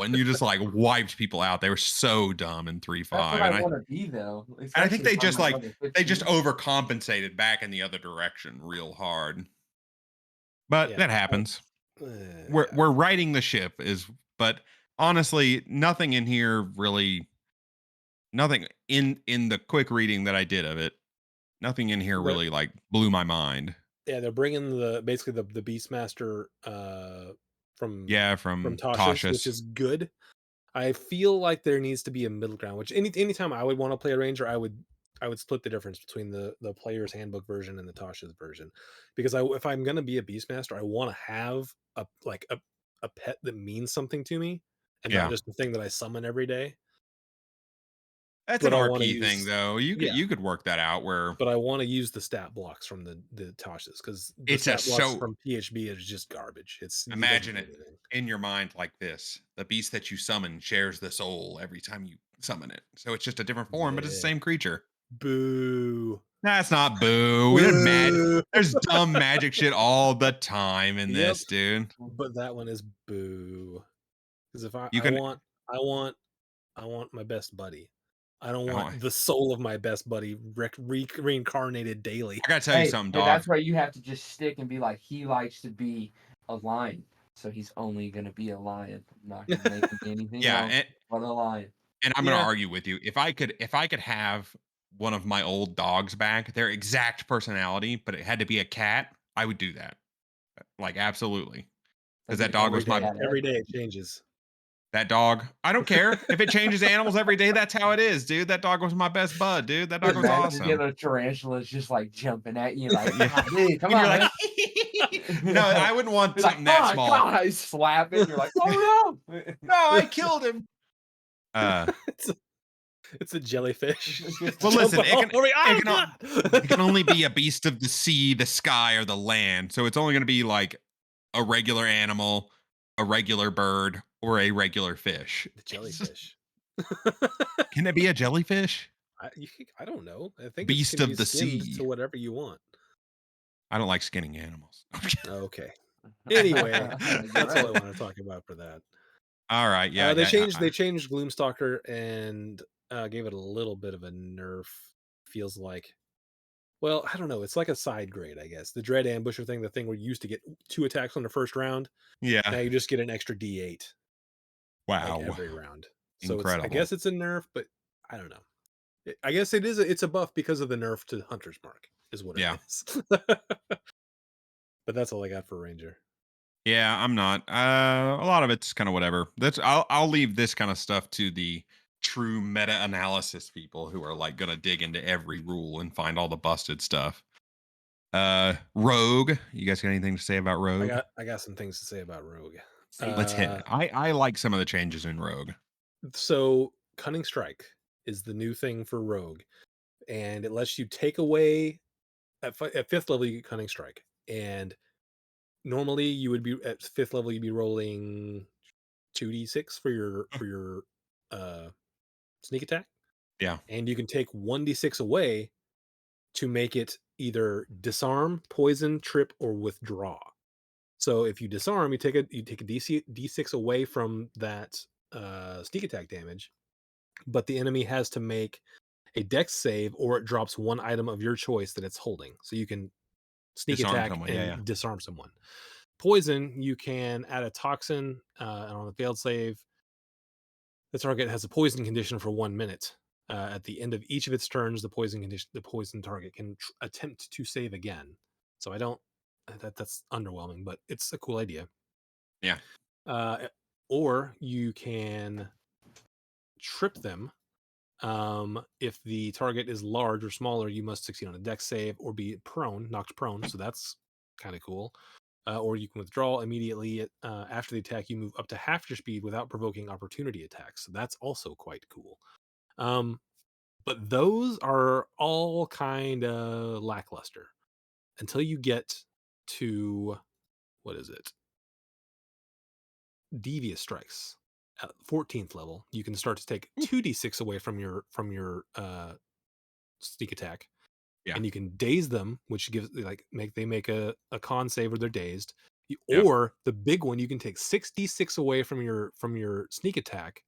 And you just like wiped people out. They were so dumb in 3.5. That's what I want to be, though. And I think Especially if I'm like level they just 15. overcompensated back in the other direction real hard. But Yeah. that happens. Yeah. We're riding the ship but honestly, nothing in here really nothing in the quick reading that I did of it, nothing in here really like blew my mind. Yeah, they're bringing basically the Beastmaster from From Tasha's, which Tasha's. is good. I feel like there needs to be a middle ground, which anytime I would want to play a Ranger, I would split the difference between the player's handbook version and the Tasha's version. Because if I'm gonna be a Beastmaster, I want to have a pet that means something to me and not Yeah. just the thing that I summon every day. That's But an I wanna RP thing use though. You could work that out where but I want to use the stat blocks from the Tasha's because the it's a stat blocks so from PHB is just garbage. It doesn't imagine do it anything. in your mind like this. The beast that you summon shares the soul every time you summon it. So it's just a different form, but it's the Yeah. same creature. Boo. That's not boo. Boo. There's dumb magic shit all the time in Yep. this, dude. But that one is boo. Because if You can I want my best buddy. I don't oh, want the soul of my best buddy reincarnated daily. I gotta tell you something, Hey, dog. that's where you have to just stick and be like, he likes to be a lion, so he's only gonna be a lion. I'm not gonna make him be anything Yeah, else but a lion. and I'm gonna Yeah. argue with you. If I could have one of my old dogs back, their exact personality, but it had to be a cat, I would do that. Like absolutely. Because that That'd be the dog Every was coolest my day. cat Every ever. day it changes. that dog. I don't care if it changes animals every day. That's how it is, dude. That dog was my best bud, dude. That dog was Imagine getting awesome. a tarantula just like jumping at you, like, Yeah. "Ah, dude, come And you're on, like, no, I wouldn't want You're like, something that "Come on, small. come on," slapping. You're like, oh no. No, I killed him. It's a jellyfish. Well, listen, it can only be a beast of the sea, the sky, or the land. So it's only going to be like a regular animal, a regular bird, or a regular fish. The jellyfish. Can it be a jellyfish? I don't know. I think it Beast can be of the skinned sea. to whatever you want. I don't like skinning animals. Okay. Anyway, that's all I Right. want to talk about for that. All right. Yeah. They Yeah. changed Gloomstalker and gave it a little bit of a nerf. Feels like, well, I don't know. It's like a side grade, I guess. The Dread Ambusher thing, the thing where you used to get 2 attacks on the first round. Yeah. Now you just get an extra D8 like Wow. every round. So Incredible. I guess it's a nerf, but I don't know. I guess it's a buff because of the nerf to Hunter's Mark is what it is. But that's all I got for Ranger. Yeah, I'm not. A lot of it's kind of whatever. I'll leave this kind of stuff to the true meta analysis people who are like gonna dig into every rule and find all the busted stuff. Rogue. You guys got anything to say about Rogue? I got some things to say about Rogue. Let's hit it. I like some of the changes in Rogue. So Cunning Strike is the new thing for Rogue, and it lets you take away at 5th level you get Cunning Strike, and normally you would be at 5th level you'd be rolling 2d6 for your sneak attack. Yeah. And you can take 1d6 away to make it either disarm, poison, trip, or withdraw. So if you disarm, you take a d6 away from that sneak attack damage, but the enemy has to make a dex save or it drops one item of your choice that it's holding. So you can sneak Disarm attack someone. and Yeah. disarm someone. Poison, you can add a toxin and on a failed save. The target has a poison condition for 1 minute. At the end of each of its turns, the poison target can attempt to save again. So I don't. That's underwhelming, but it's a cool idea. Yeah. Or you can trip them. If the target is large or smaller, you must succeed on a dex save or be knocked prone. So that's kind of cool. Or you can withdraw immediately after the attack. You move up to half your speed without provoking opportunity attacks. So that's also quite cool. Um, but those are all kind of lackluster until you get to what is it? Devious strikes. At 14th level, you can start to take 2d6 away from your sneak attack, Yeah. and you can daze them, which gives like make a con save or they're dazed. Yep. Or the big one, you can take 6d6 away from your sneak attack,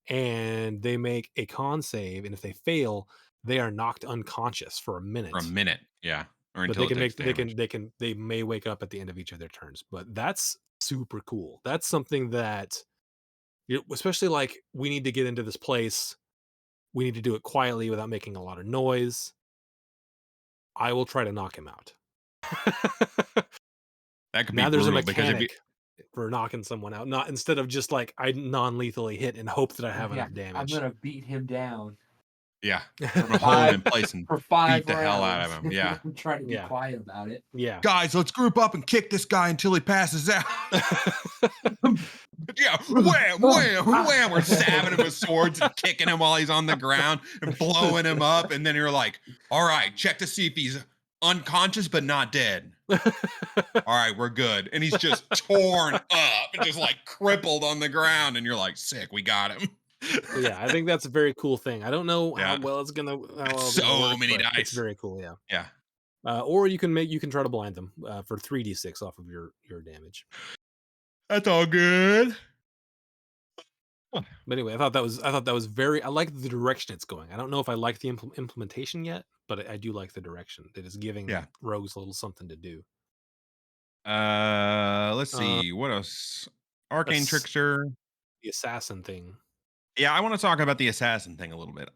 and they make a con save, and if they fail, they are knocked unconscious for a For a minute. minute. Yeah. Or But until it takes damage. they may wake up at the end of each of their turns. But that's super cool. That's something that especially like we need to get into this place. We need to do it quietly without making a lot of noise. I will try to knock him out. That could be Now there's a brutal because if you mechanic for knocking someone out, not instead of just like I non-lethally hit and hope that I have Yeah, enough I'm damage. gonna beat him down yeah. for I'm gonna hold him in five place and for beat 5 the hell out rounds. of him. Yeah. I'm trying to be Yeah. quiet about it. Yeah. Guys, let's group up and kick this guy until he passes out. Yeah, wham, wham, wham. We're stabbing him with swords and kicking him while he's on the ground and blowing him up. And then you're like, all right, check to see if he's unconscious but not dead. All right, we're good. And he's just torn up and just like crippled on the ground. And you're like, sick, we got him. Yeah, I think that's a very cool thing. I don't know how Yeah. well it's gonna So work, many but it's dice. very cool. Yeah. Yeah. Or you can try to blind them for 3d6 off of your damage. That's all good. But anyway, I thought that was very. I like the direction it's going. I don't know if I like the implementation yet, but I do like the direction that is giving Yeah. rogues a little something to do. Let's Uh, see. What else? Arcane ass- Trickster. the assassin thing. Yeah, I want to talk about the assassin thing a little bit.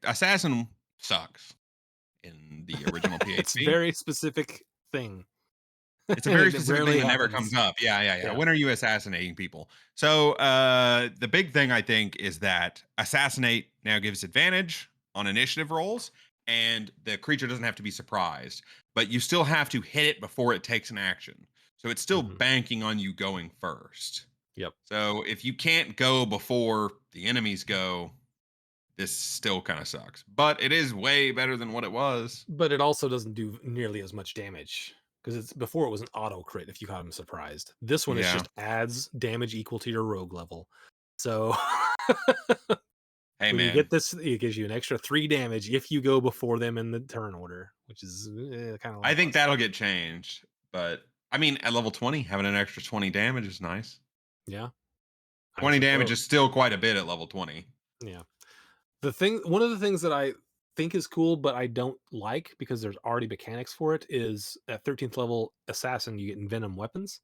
Assassin sucks in the original It's a PHP. very specific thing, It's a and very it specific thing rarely that never happens. comes up. Yeah. Yeah. When are you assassinating people? So the big thing I think is that assassinate now gives advantage on initiative rolls, and the creature doesn't have to be surprised, but you still have to hit it before it takes an action. So it's still Mhm. banking on you going first. Yep. So if you can't go before the enemies go, this still kind of sucks. But it is way better than what it was. But it also doesn't do nearly as much damage because it's before it was an auto crit if you caught him surprised. This one is Yeah. just adds damage equal to your rogue level. So Hey when you man, get this, it gives you an extra 3 damage if you go before them in the turn order, which is kind of I think lackluster. that'll get changed. But I mean, at level 20, having an extra 20 damage is nice. Yeah, I 20 damage suppose. is still quite a bit at level 20. Yeah. One of the things that I think is cool, but I don't like because there's already mechanics for it, is at 13th level assassin, you get envenom weapons.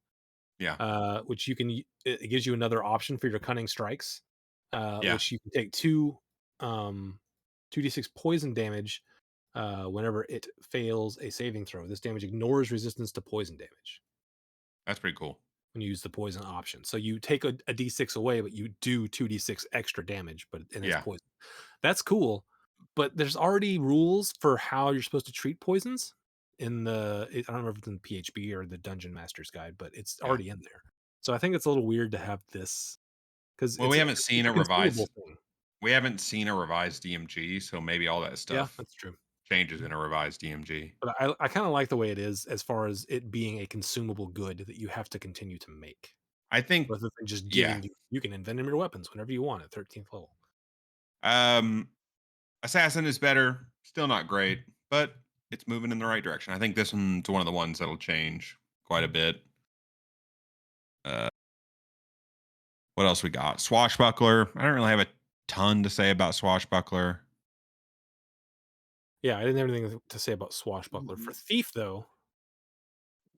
Yeah. Which it gives you another option for your cunning strikes, Yeah. which you can take 2d6 poison damage whenever it fails a saving throw. This damage ignores resistance to poison damage That's pretty cool. when you use the poison option. So you take a d6 away, but you do 2d6 extra damage, and it's Yeah. poison. That's cool, but there's already rules for how you're supposed to treat poisons I don't remember if it's in the PHB or the Dungeon Master's Guide, but it's Yeah. already in there. So I think it's a little weird to have this because Well, we haven't seen it's a a consumable revised thing. we haven't seen a revised DMG, so maybe all that Yeah, stuff that's true. changes in a revised DMG. But I kind of like the way it is as far as it being a consumable good that you have to continue to make, I think rather than just yeah. giving you can invent your weapons whenever you want at 13th level. Um Assassin is better, still not great, but it's moving in the right direction. I think this one's one of the ones that'll change quite a bit. Uh what else we got? Swashbuckler. I don't really have a ton to say about Swashbuckler. Yeah, I didn't have anything to say about Swashbuckler. For Thief, though,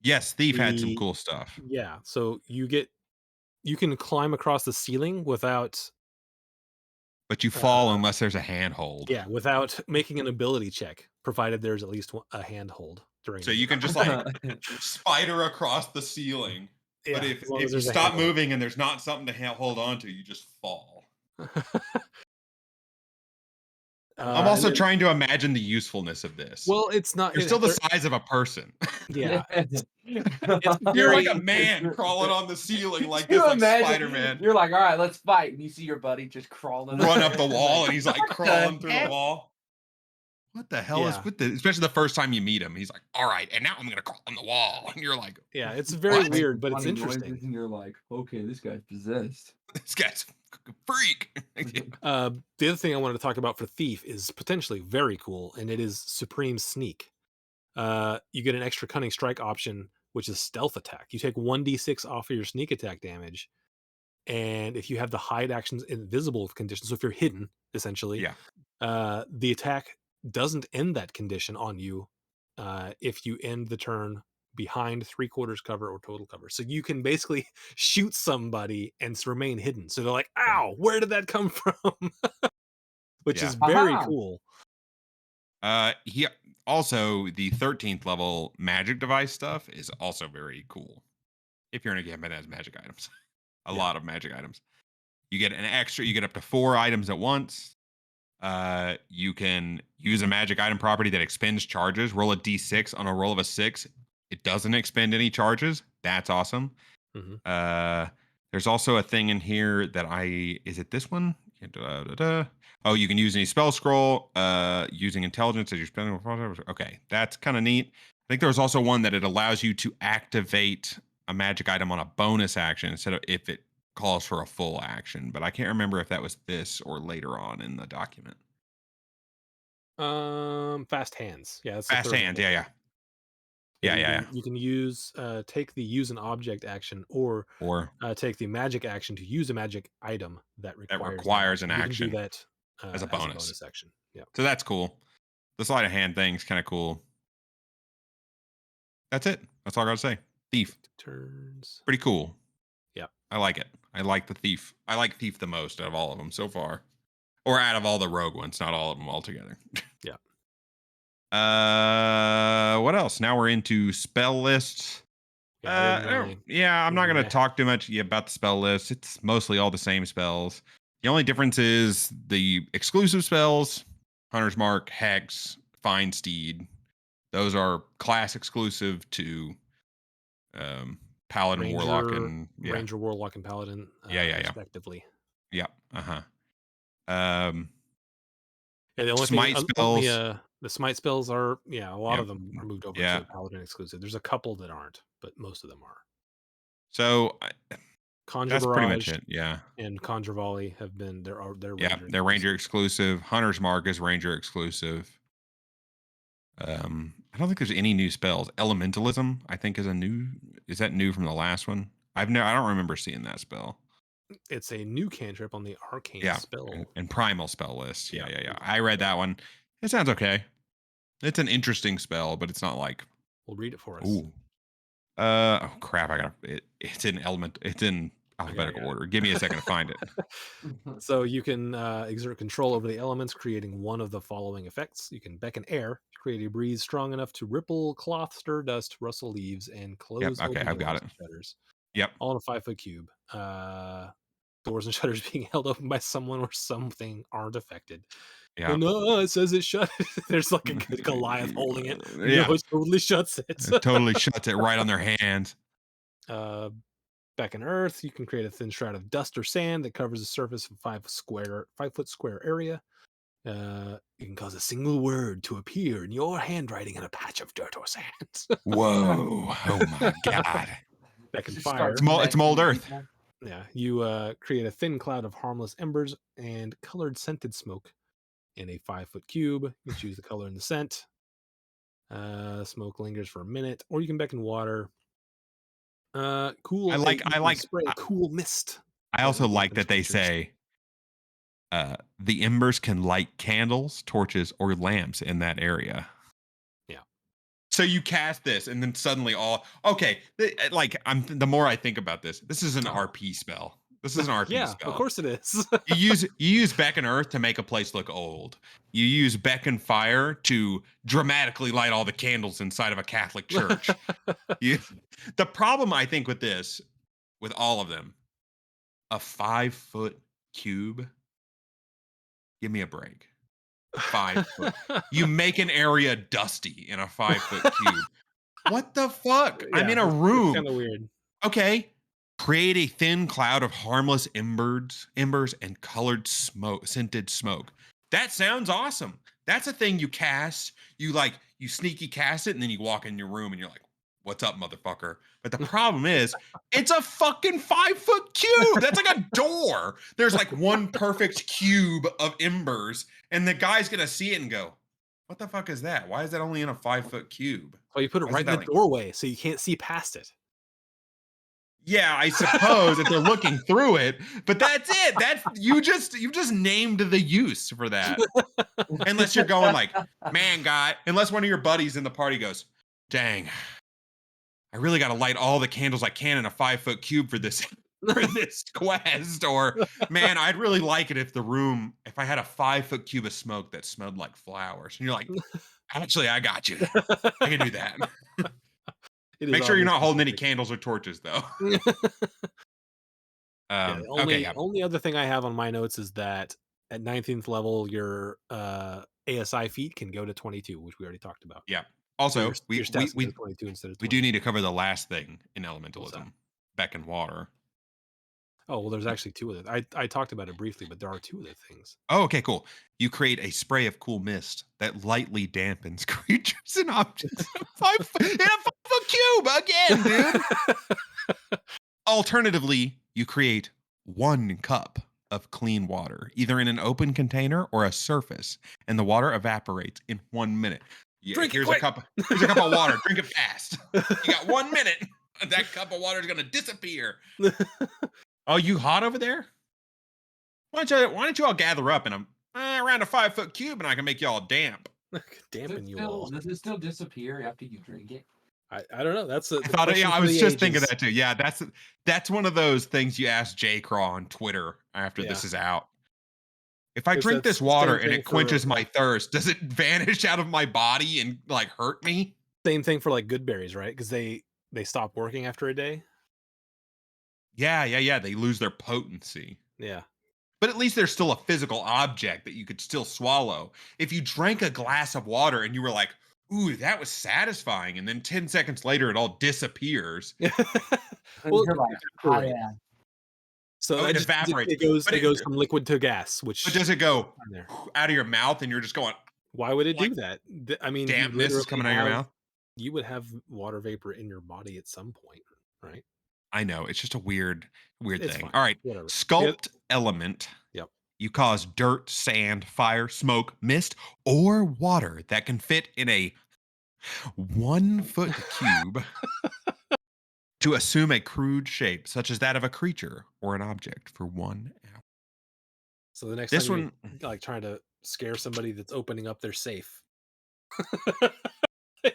Yes, Thief had some the cool stuff, yeah, so you can climb across the ceiling without but you fall uh unless there's a handhold. yeah, without making an ability check, provided there's at least a handhold during So the you move. can just like spider across the ceiling. But Yeah, if as long as if you there's a stop handhold. moving and there's not something to hold on to, you just fall. I'm And also then trying to imagine the usefulness of this. well, it's not You're still the size of a person. Yeah, it's You're like a very man crawling on the ceiling like you this, like imagine Spider-Man. you're like, all right, let's fight, and you see your buddy just crawling up Run up there. the You're like, wall, and he's like what the crawling through the heck? wall. What the hell is yeah, with this? Especially the first time you meet him, he's like, "All right, and now I'm gonna crawl on the wall," and you're like, yeah, it's very Start "What? weird, making but it's funny noises, interesting. and you're like, okay, this guy's possessed. This guy's a freak." The other thing I wanted to talk about for Thief is potentially very cool, and it is Supreme Sneak. You get an extra Cunning Strike option, which is stealth attack. You take 1d6 off of your sneak attack damage, and if you have the hide actions invisible condition, so if you're hidden, essentially, Yeah, the attack doesn't end that condition on you if you end the turn behind 3/4 cover or total cover. So you can basically shoot somebody and remain hidden. So they're like, yeah, "Ow, where did that come from?" Which yeah. is very Aha! cool. He also the 13th level magic device stuff is also very cool. If you're in a game that has magic items, a Yeah. lot of magic items. You get an extra. You get up to 4 items at once. You can use a magic item property that expends charges. Roll a d6 on a roll of a 6. It doesn't expend any charges. That's awesome. Mhm. Uh, there's also a thing in here that is it this one? Oh, you can use any spell scroll using intelligence as you're spending. Okay, that's kind of neat. I think there was also one that it allows you to activate a magic item on a bonus action instead of if it calls for a full action, but I can't remember if that was this or later on in the document. Fast hands. Yeah, that's the Fast third hands, level. yeah, yeah, Yeah, yeah, yeah, yeah. you can use take the use an object action or Or take the magic action to use a magic item that that requires that requires an action. You can do action that as a as a bonus. bonus action. Yeah. So that's cool. The sleight of hand thing's kind of cool. That's it. That's all I gotta say. Thief, Turns. pretty cool. Yeah. I like it. I like the thief. I like thief the most out of all of them so far, or out of all the rogue ones, not all of them altogether. Yeah. What else? Now we're into spell lists. Yeah. I didn't really. Yeah, I'm not going to Meh. talk too much about the spell list. It's mostly all the same spells. The only difference is the exclusive spells, Hunter's Mark, Hex, Find Steed. Those are class exclusive to Paladin, Warlock, Ranger, and yeah, Ranger, Warlock, and Paladin, yeah. respectively. Yeah, uh-huh. Um, Yeah. The only thing, Smite spells. the smite spells are, yeah, a lot Yep. of them are moved over Yeah. to Paladin exclusive. There's a couple that aren't, but most of them are. So Conjure that's pretty much Barrage it. Yeah. and Conjure Volley have been they're Yeah, Ranger they're Ranger exclusive. exclusive. Hunter's Mark is Ranger exclusive. I don't think there's any new spells. Elementalism, I think, is that new from the last one? I don't remember seeing that spell. It's a new cantrip on the arcane Yeah, spell. and primal spell list. Yeah, Yeah. yeah, yeah. I read that one. It sounds okay. It's an interesting spell, but it's not like, We'll read it for us. ooh. Oh crap! It's in element. It's in Okay, I alphabetical got order. Give me a second to find it. it. So you can exert control over the elements, creating one of the following effects. You can beckon air, create a breeze strong enough to ripple cloth, stir dust, rustle leaves, and Yep. close Okay, open I've got doors it. and shutters, Yep. all in a 5-foot cube. Doors and shutters being held open by someone or something aren't affected. Yeah. And it says it shut. There's like a Goliath holding it. You know, Yeah. it totally shuts it. It totally shuts it right on their hands. Back in Earth, you can create a thin shroud of dust or sand that covers the surface of 5-foot square area. You can cause a single word to appear in your handwriting in a patch of dirt or sand. Whoa! Oh my god! Back in Just start Fire, It's mold smashing Earth. people. yeah, you create a thin cloud of harmless embers and colored scented smoke in a 5-foot cube. You choose the color and the scent. Smoke lingers for a minute, or you can beckon water. I Cool. like. You can spray a cool mist I over also like damaged that they creatures. say the embers can light candles, torches, or lamps in that area. Yeah. So you cast this, and then suddenly all okay. Like the more I think about this, this is an Oh. RP spell. This is an RP Yeah, of spell. course it is. You use Beckon Earth to make a place look old. You use Beckon Fire to dramatically light all the candles inside of a Catholic church. The problem I think with this, with all of them, a 5-foot cube. Give me a break. 5 foot. You make an area dusty in a 5-foot cube. What the fuck? I'm Yeah, in a it's room. kind of weird. Okay. Create a thin cloud of harmless embers and colored smoke, scented smoke. That sounds awesome. That's a thing you cast. You sneaky cast it, and then you walk in your room and you're like, "What's up, motherfucker?" But the problem is, it's a fucking 5 foot cube. That's like a door. There's like one perfect cube of embers, and the guy's gonna see it and go, "What the fuck is that? Why is that only in a 5 foot cube? Well, you put it Why is right it in the that like?" doorway so you can't see past it. Yeah, I suppose if they're looking through it, but that's it. That's you just named the use for that. Unless you're going like, man, guy, unless one of your buddies in the party goes, dang, I really got to light all the candles I can in a 5 foot cube for this for this quest. Or man, I'd really like it if I had a 5 foot cube of smoke that smelled like flowers. And you're like, actually, I got you. I can do that. It is Make sure you're oddly not holding any specific. candles or torches though. Yeah, the Okay, only yeah. only other thing I have on my notes is that at 19th level, your ASI feat can go to 22, which we already talked about. Yeah. So your Also, your stats will go to 22 instead of we do 20. need to cover the last thing in What's that? elementalism, Beck and water. Oh, well, there's actually two of it. I talked about it briefly, but there are two other things. Oh, okay, cool. You create a spray of cool mist that lightly dampens creatures and objects in a 5 foot cube again, dude. Alternatively, you create 1 cup of clean water, either in an open container or a surface, and the water evaporates in 1 minute. Yeah, Drink it here's a quick. cup. Here's a cup of water. Drink it fast. You got 1 minute. That cup of water is gonna disappear. Oh, you hot over there? Why don't you all gather up in around a 5 foot cube, and I can make you all damp. Dampen you all. Does it still disappear after you drink it? I don't know. That's I the thought, yeah, question I for was the just thinking ages. that too. Yeah, that's one of those things you ask J Craw on Twitter after Yeah. this is out. If I Because drink that's this the same water and thing it for quenches my thirst, does it vanish out of my body and like hurt me? same thing for like good berries, right? Because they stop working after a day. Yeah. They lose their potency. Yeah. But at least there's still a physical object that you could still swallow. If you drank a glass of water and you were like, ooh, that was satisfying, and then 10 seconds later it all disappears. And Well, you're like, oh evaporate. yeah. So Oh, that it just means evaporates. it goes from liquid to gas, But which does it go in there. out of your mouth and you're just going Why would it like do that? I mean, dampness is coming out of your mouth? you would have water vapor in your body at some point, right? I know. It's just a weird It's thing. fine. All right. Whatever. Yeah. Sculpt element. Yep. You cause dirt, sand, fire, smoke, mist, or water that can fit in a 1 foot cube to assume a crude shape, such as that of a creature or an object for 1 hour. So the next This time you're one, like trying to scare somebody that's opening up their safe,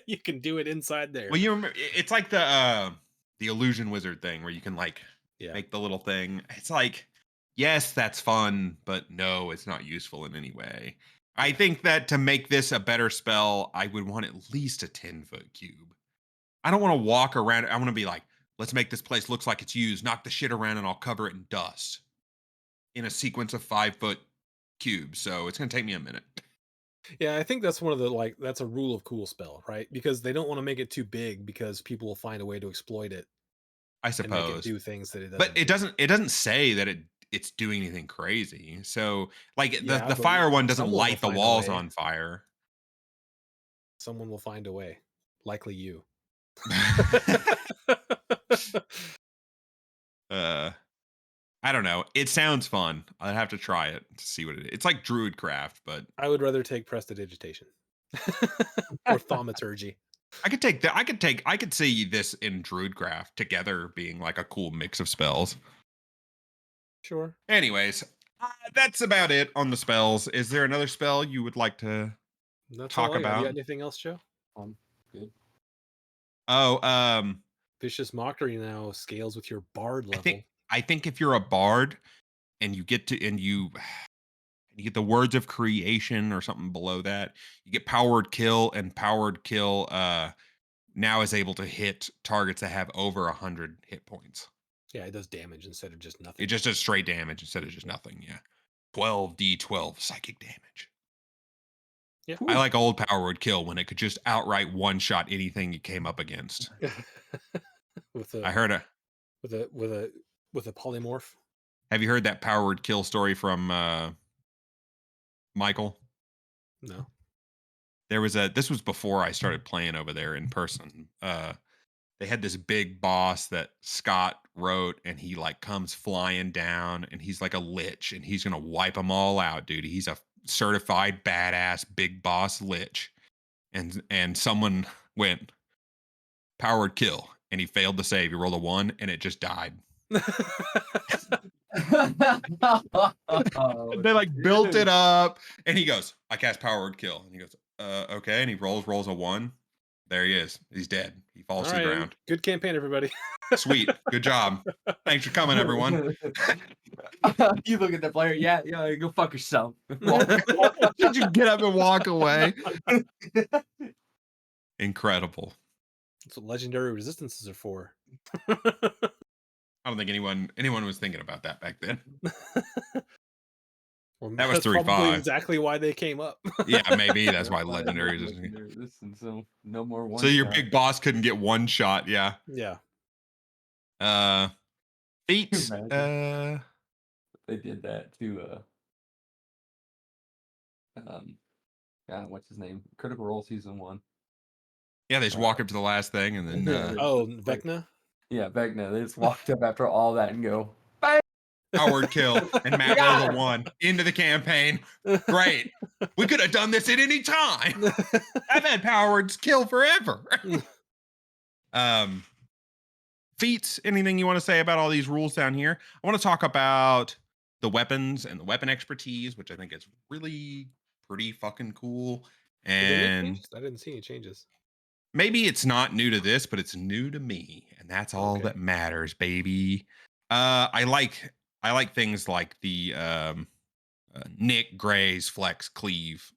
you can do it inside there. well, you remember, it's like the illusion wizard thing where you can like Yeah. make the little thing. It's like, yes, that's fun, but no, it's not useful in any way. I think that to make this a better spell, I would want at least a 10 foot cube. I don't want to walk around. I want to be like, let's make this place looks like it's used, knock the shit around, and I'll cover it in dust in a sequence of 5 foot cubes. So it's going to take me a minute. Yeah, I think that's one of the that's a rule of cool spell, right? Because they don't want to make it too big because people will find a way to exploit it I and make it suppose. do things that it But doesn't it do. doesn't say that it's doing anything crazy. So like Yeah, the but fire one doesn't someone will light the find a walls way. on fire. Someone will find a way. Likely you. uh I don't know. It sounds fun. I'd have to try it to see what it is. It's like Druidcraft, but I would rather take prestidigitation or thaumaturgy. I could see this in Druidcraft together being like a cool mix of spells. Sure. Anyways, that's about it on the spells. Is there another spell you would like to That's talk all I got. You about? got anything else, Joe? Good. Oh, Vicious Mockery now scales with your bard I level. think if you're a bard and you get to and you get the words of creation or something below that, you get powered kill, and powered kill now is able to hit targets that have over 100 hit points. Yeah, it does damage instead of just nothing. It just does straight damage instead of just nothing. Yeah, 12d12 psychic damage. Yeah. I like old power word kill when it could just outright one-shot anything you came up against. with I a heard a with a with a with a polymorph. Have you heard that power word kill story from Michael? No. This was before I started playing over there in person. They had this big boss that Scott wrote, and he like comes flying down, and he's like a lich, and he's gonna wipe them all out, dude. He's a certified badass big boss lich, and someone went powered kill, and he failed to save. He rolled a 1, and it just died. Oh, They like built dude. it up, and he goes, "I cast powered kill," and he goes, "Okay," and he rolls a 1. There he is. He's dead. He falls All to the right. ground. Good campaign, everybody. Sweet. Good job. Thanks for coming, everyone. You look at the player. Yeah, go fuck yourself. Did you get up and walk away? Incredible. That's what legendary resistances are for. I don't think anyone was thinking about that back then. Well, That was that's probably 3-5. exactly why they came up. Yeah, maybe that's why That's why legendary I'm is. legendary resistance, so no more one. So your shot. big boss couldn't get one shot. Yeah. Yeah. Feats. Imagine. They did that to God, what's his name? Critical Role Season 1. Yeah, they just walk up to the last thing and then. Oh, Vecna. Yeah, Vecna. They just walked up after all that and go, Powered kill, and Matt rolls a 1 into the campaign. Great. We could have done this at any time. I've had powered kill forever. Feats, anything you want to say about all these rules down here? I want to talk about the weapons and the weapon expertise, which I think is really pretty fucking cool. Did they make And changes? I didn't see any changes. maybe it's not new to this, but it's new to me, and that's all Okay. that matters, baby. I like things like the Nick, Graze, Flex, Cleave,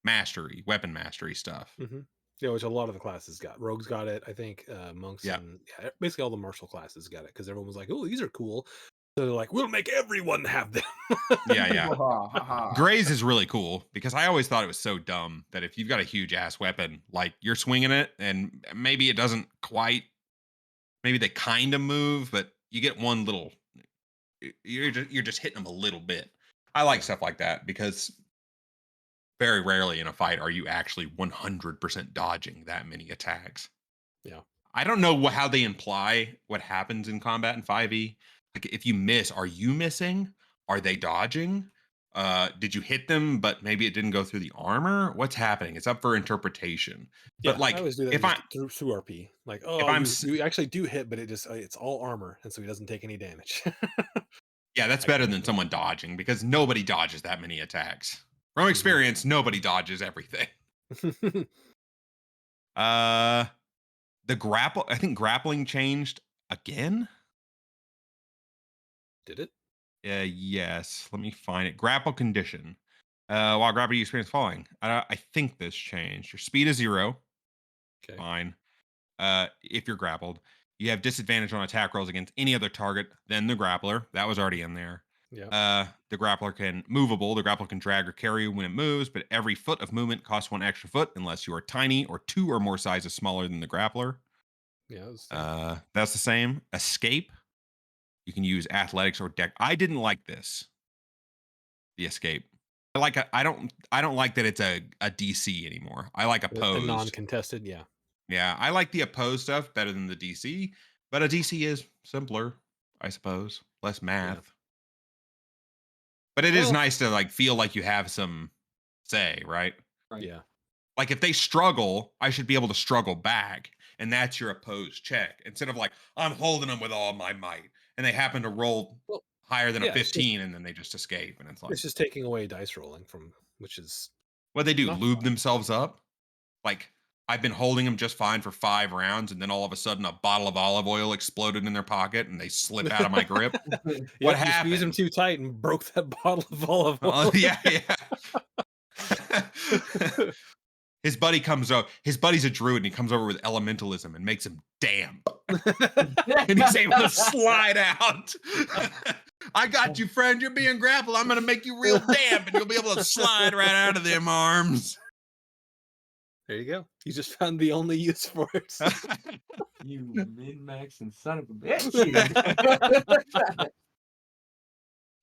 Mastery, Weapon Mastery stuff. Mm-hmm. Yeah, which a lot of the classes got. Rogues got it. I think monks Yeah. and basically all the martial classes got it because everyone was like, "Oh, these are cool." So they're like, "We'll make everyone have them." Yeah. Graze is really cool because I always thought it was so dumb that if you've got a huge ass weapon, like you're swinging it and maybe it doesn't quite, maybe they kind of move, but you get one little, you're just hitting them a little bit. I like stuff like that because very rarely in a fight are you actually 100% dodging that many attacks. Yeah. I don't know how they imply what happens in combat in 5e. Like if you miss, are you missing? Are they dodging? Did you hit them, but maybe it didn't go through the armor? What's happening? It's up for interpretation. Yeah, But I like always do that if just I through RP. Like, if oh, I'm you actually do hit, but it's all armor, and so he doesn't take any damage. yeah, that's better than someone dodging because nobody dodges that many attacks. From experience, nobody dodges everything. The grapple, I think grappling changed again. Did it? Yes. Let me find it. Grapple condition. While gravity experience falling. I think this changed. Your speed is 0. Okay. Fine. If you're grappled, you have disadvantage on attack rolls against any other target than the grappler. That was already in there. Yeah. The grappler can movable. The grappler can drag or carry you when it moves, but every foot of movement costs 1 extra foot unless you are tiny or 2 or more sizes smaller than the grappler. Yeah. That's the same. Escape. You can use athletics or deck. I didn't like this. The escape. I don't like that it's a DC anymore. I like A opposed. non-contested. Yeah. Yeah, I like the opposed stuff better than the DC, but a DC is simpler, I suppose. Less math. Yeah. But it is nice to like feel like you have some say, right? Yeah. Like if they struggle, I should be able to struggle back. And that's your opposed check. Instead of like, I'm holding them with all my might. And they happen to roll higher than a 15 and then they just escape. And it's like, it's just taking away dice rolling from, which is what they do, not lube fun. themselves up. Like I've been holding them just fine for 5 rounds. And then all of a sudden a bottle of olive oil exploded in their pocket and they slip out of my grip. What happened? You squeezed them too tight and broke that bottle of olive oil. Yeah. His buddy comes up. His buddy's a druid, and he comes over with elementalism and makes him damp. And he's able to slide out. I got you, friend. You're being grappled. I'm going to make you real damp, and you'll be able to slide right out of them arms. There you go. You just found the only use for it. You min-maxing son of a bitch!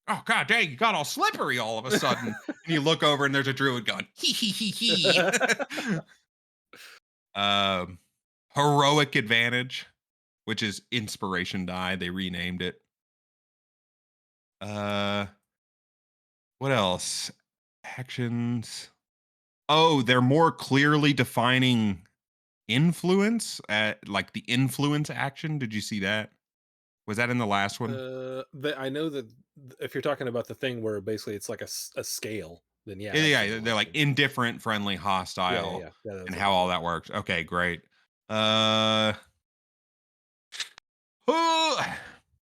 Oh god dang, you got all slippery all of a sudden. And you look over and there's a druid going, hee hee hee hee. um Heroic advantage, which is inspiration die. They renamed it. Uh what else? Actions. Oh, they're more clearly defining influence at like the influence action. Did you see that? Was that in the last one? I know that if you're talking about the thing where basically it's like a scale, then yeah, Yeah, that's in yeah, the they're last like one. indifferent, friendly, Yeah, yeah, hostile, yeah. Yeah, that was and the how last all one. that works. Okay, great. Uh, oh,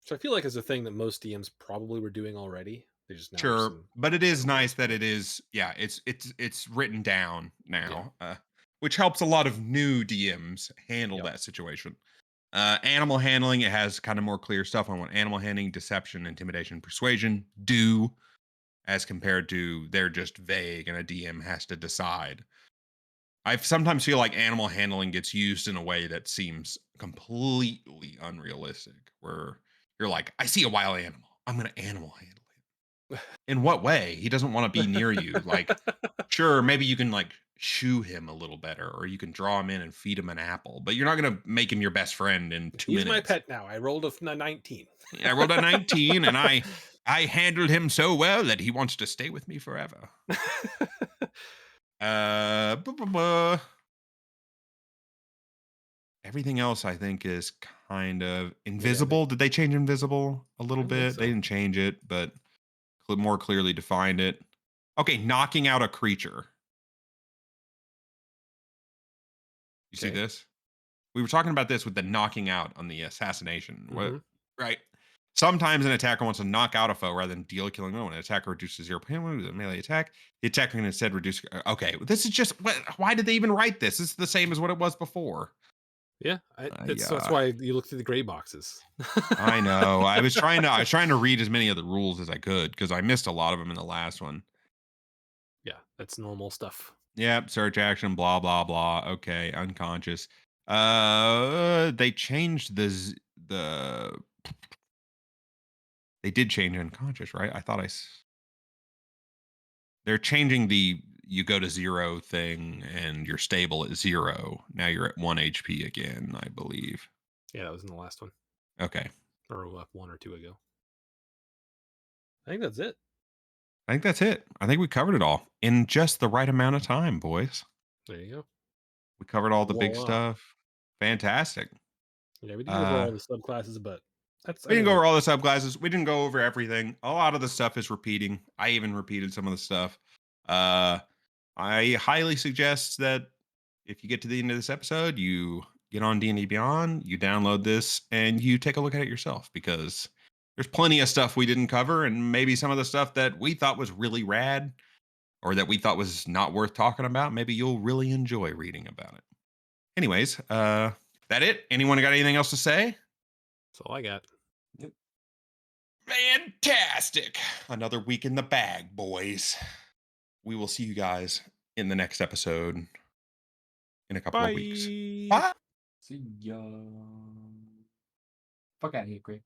So I feel like it's a thing that most DMs probably were doing already. They just now have sure, some but it is rules nice for that it. it is. Yeah, it's written down Yeah. now, which helps a lot of new DMs handle Yep. that situation. Animal handling, it has kind of more clear stuff on what animal handling, deception, intimidation, persuasion do, as compared to they're just vague and a DM has to decide. I sometimes feel like animal handling gets used in a way that seems completely unrealistic, where you're like, I see a wild animal. I'm going to animal handle it. In what way? He doesn't want to be near you. Like, sure, maybe you can like shoe him a little better, or you can draw him in and feed him an apple, but you're not going to make him your best friend in two He's my minutes. pet now. I rolled a 19. I rolled a 19 and I handled him so well that he wants to stay with me forever. Buh, buh, buh. Everything else I think is kind of Yeah, invisible. Did they change invisible a I little don't think bit? They so. didn't change it, but more clearly defined it. Okay, knocking out a creature. You see Okay. this? We were talking about this with the knocking out on the assassination. What? Hmm. Right. Sometimes an attacker wants to knock out a foe rather than deal a killing blow. When an attacker reduces 0 with a melee attack, the attacker can instead reduce. Okay, this is just. Why did they even write this? This is the same as what it was before. Yeah, that's Yeah. why you look through the gray boxes. I know. I was trying to read as many of the rules as I could because I missed a lot of them in the last one. Yeah, that's normal stuff. Yep, search action, blah blah blah. Okay, unconscious. They changed the they did change unconscious, right? They're changing the you go to 0 thing and you're stable at 0. Now you're at 1 HP again, I believe. Yeah, that was in the last one, Okay. or one or two ago. I think that's it. I think that's it. I think we covered it all in just the right amount of time, boys. There you go. We covered all the big Voila. stuff. Fantastic. Yeah, we didn't go over Uh, all the subclasses, but we I didn't think go that's over all the subclasses. We didn't go over everything. A lot of the stuff is repeating. I even repeated some of the stuff. Uh, I highly suggest that if you get to the end of this episode, you get on D&D Beyond, you download this, and you take a look at it yourself because there's plenty of stuff we didn't cover, and maybe some of the stuff that we thought was really rad or that we thought was not worth talking about. Maybe you'll really enjoy reading about it. Anyways, that it? Anyone got anything else to say? that's all I got. Yep. Fantastic. Another week in the bag, boys. We will see you guys in the next episode in a couple of weeks. Bye. Bye. See ya. Fuck out of here, Craig.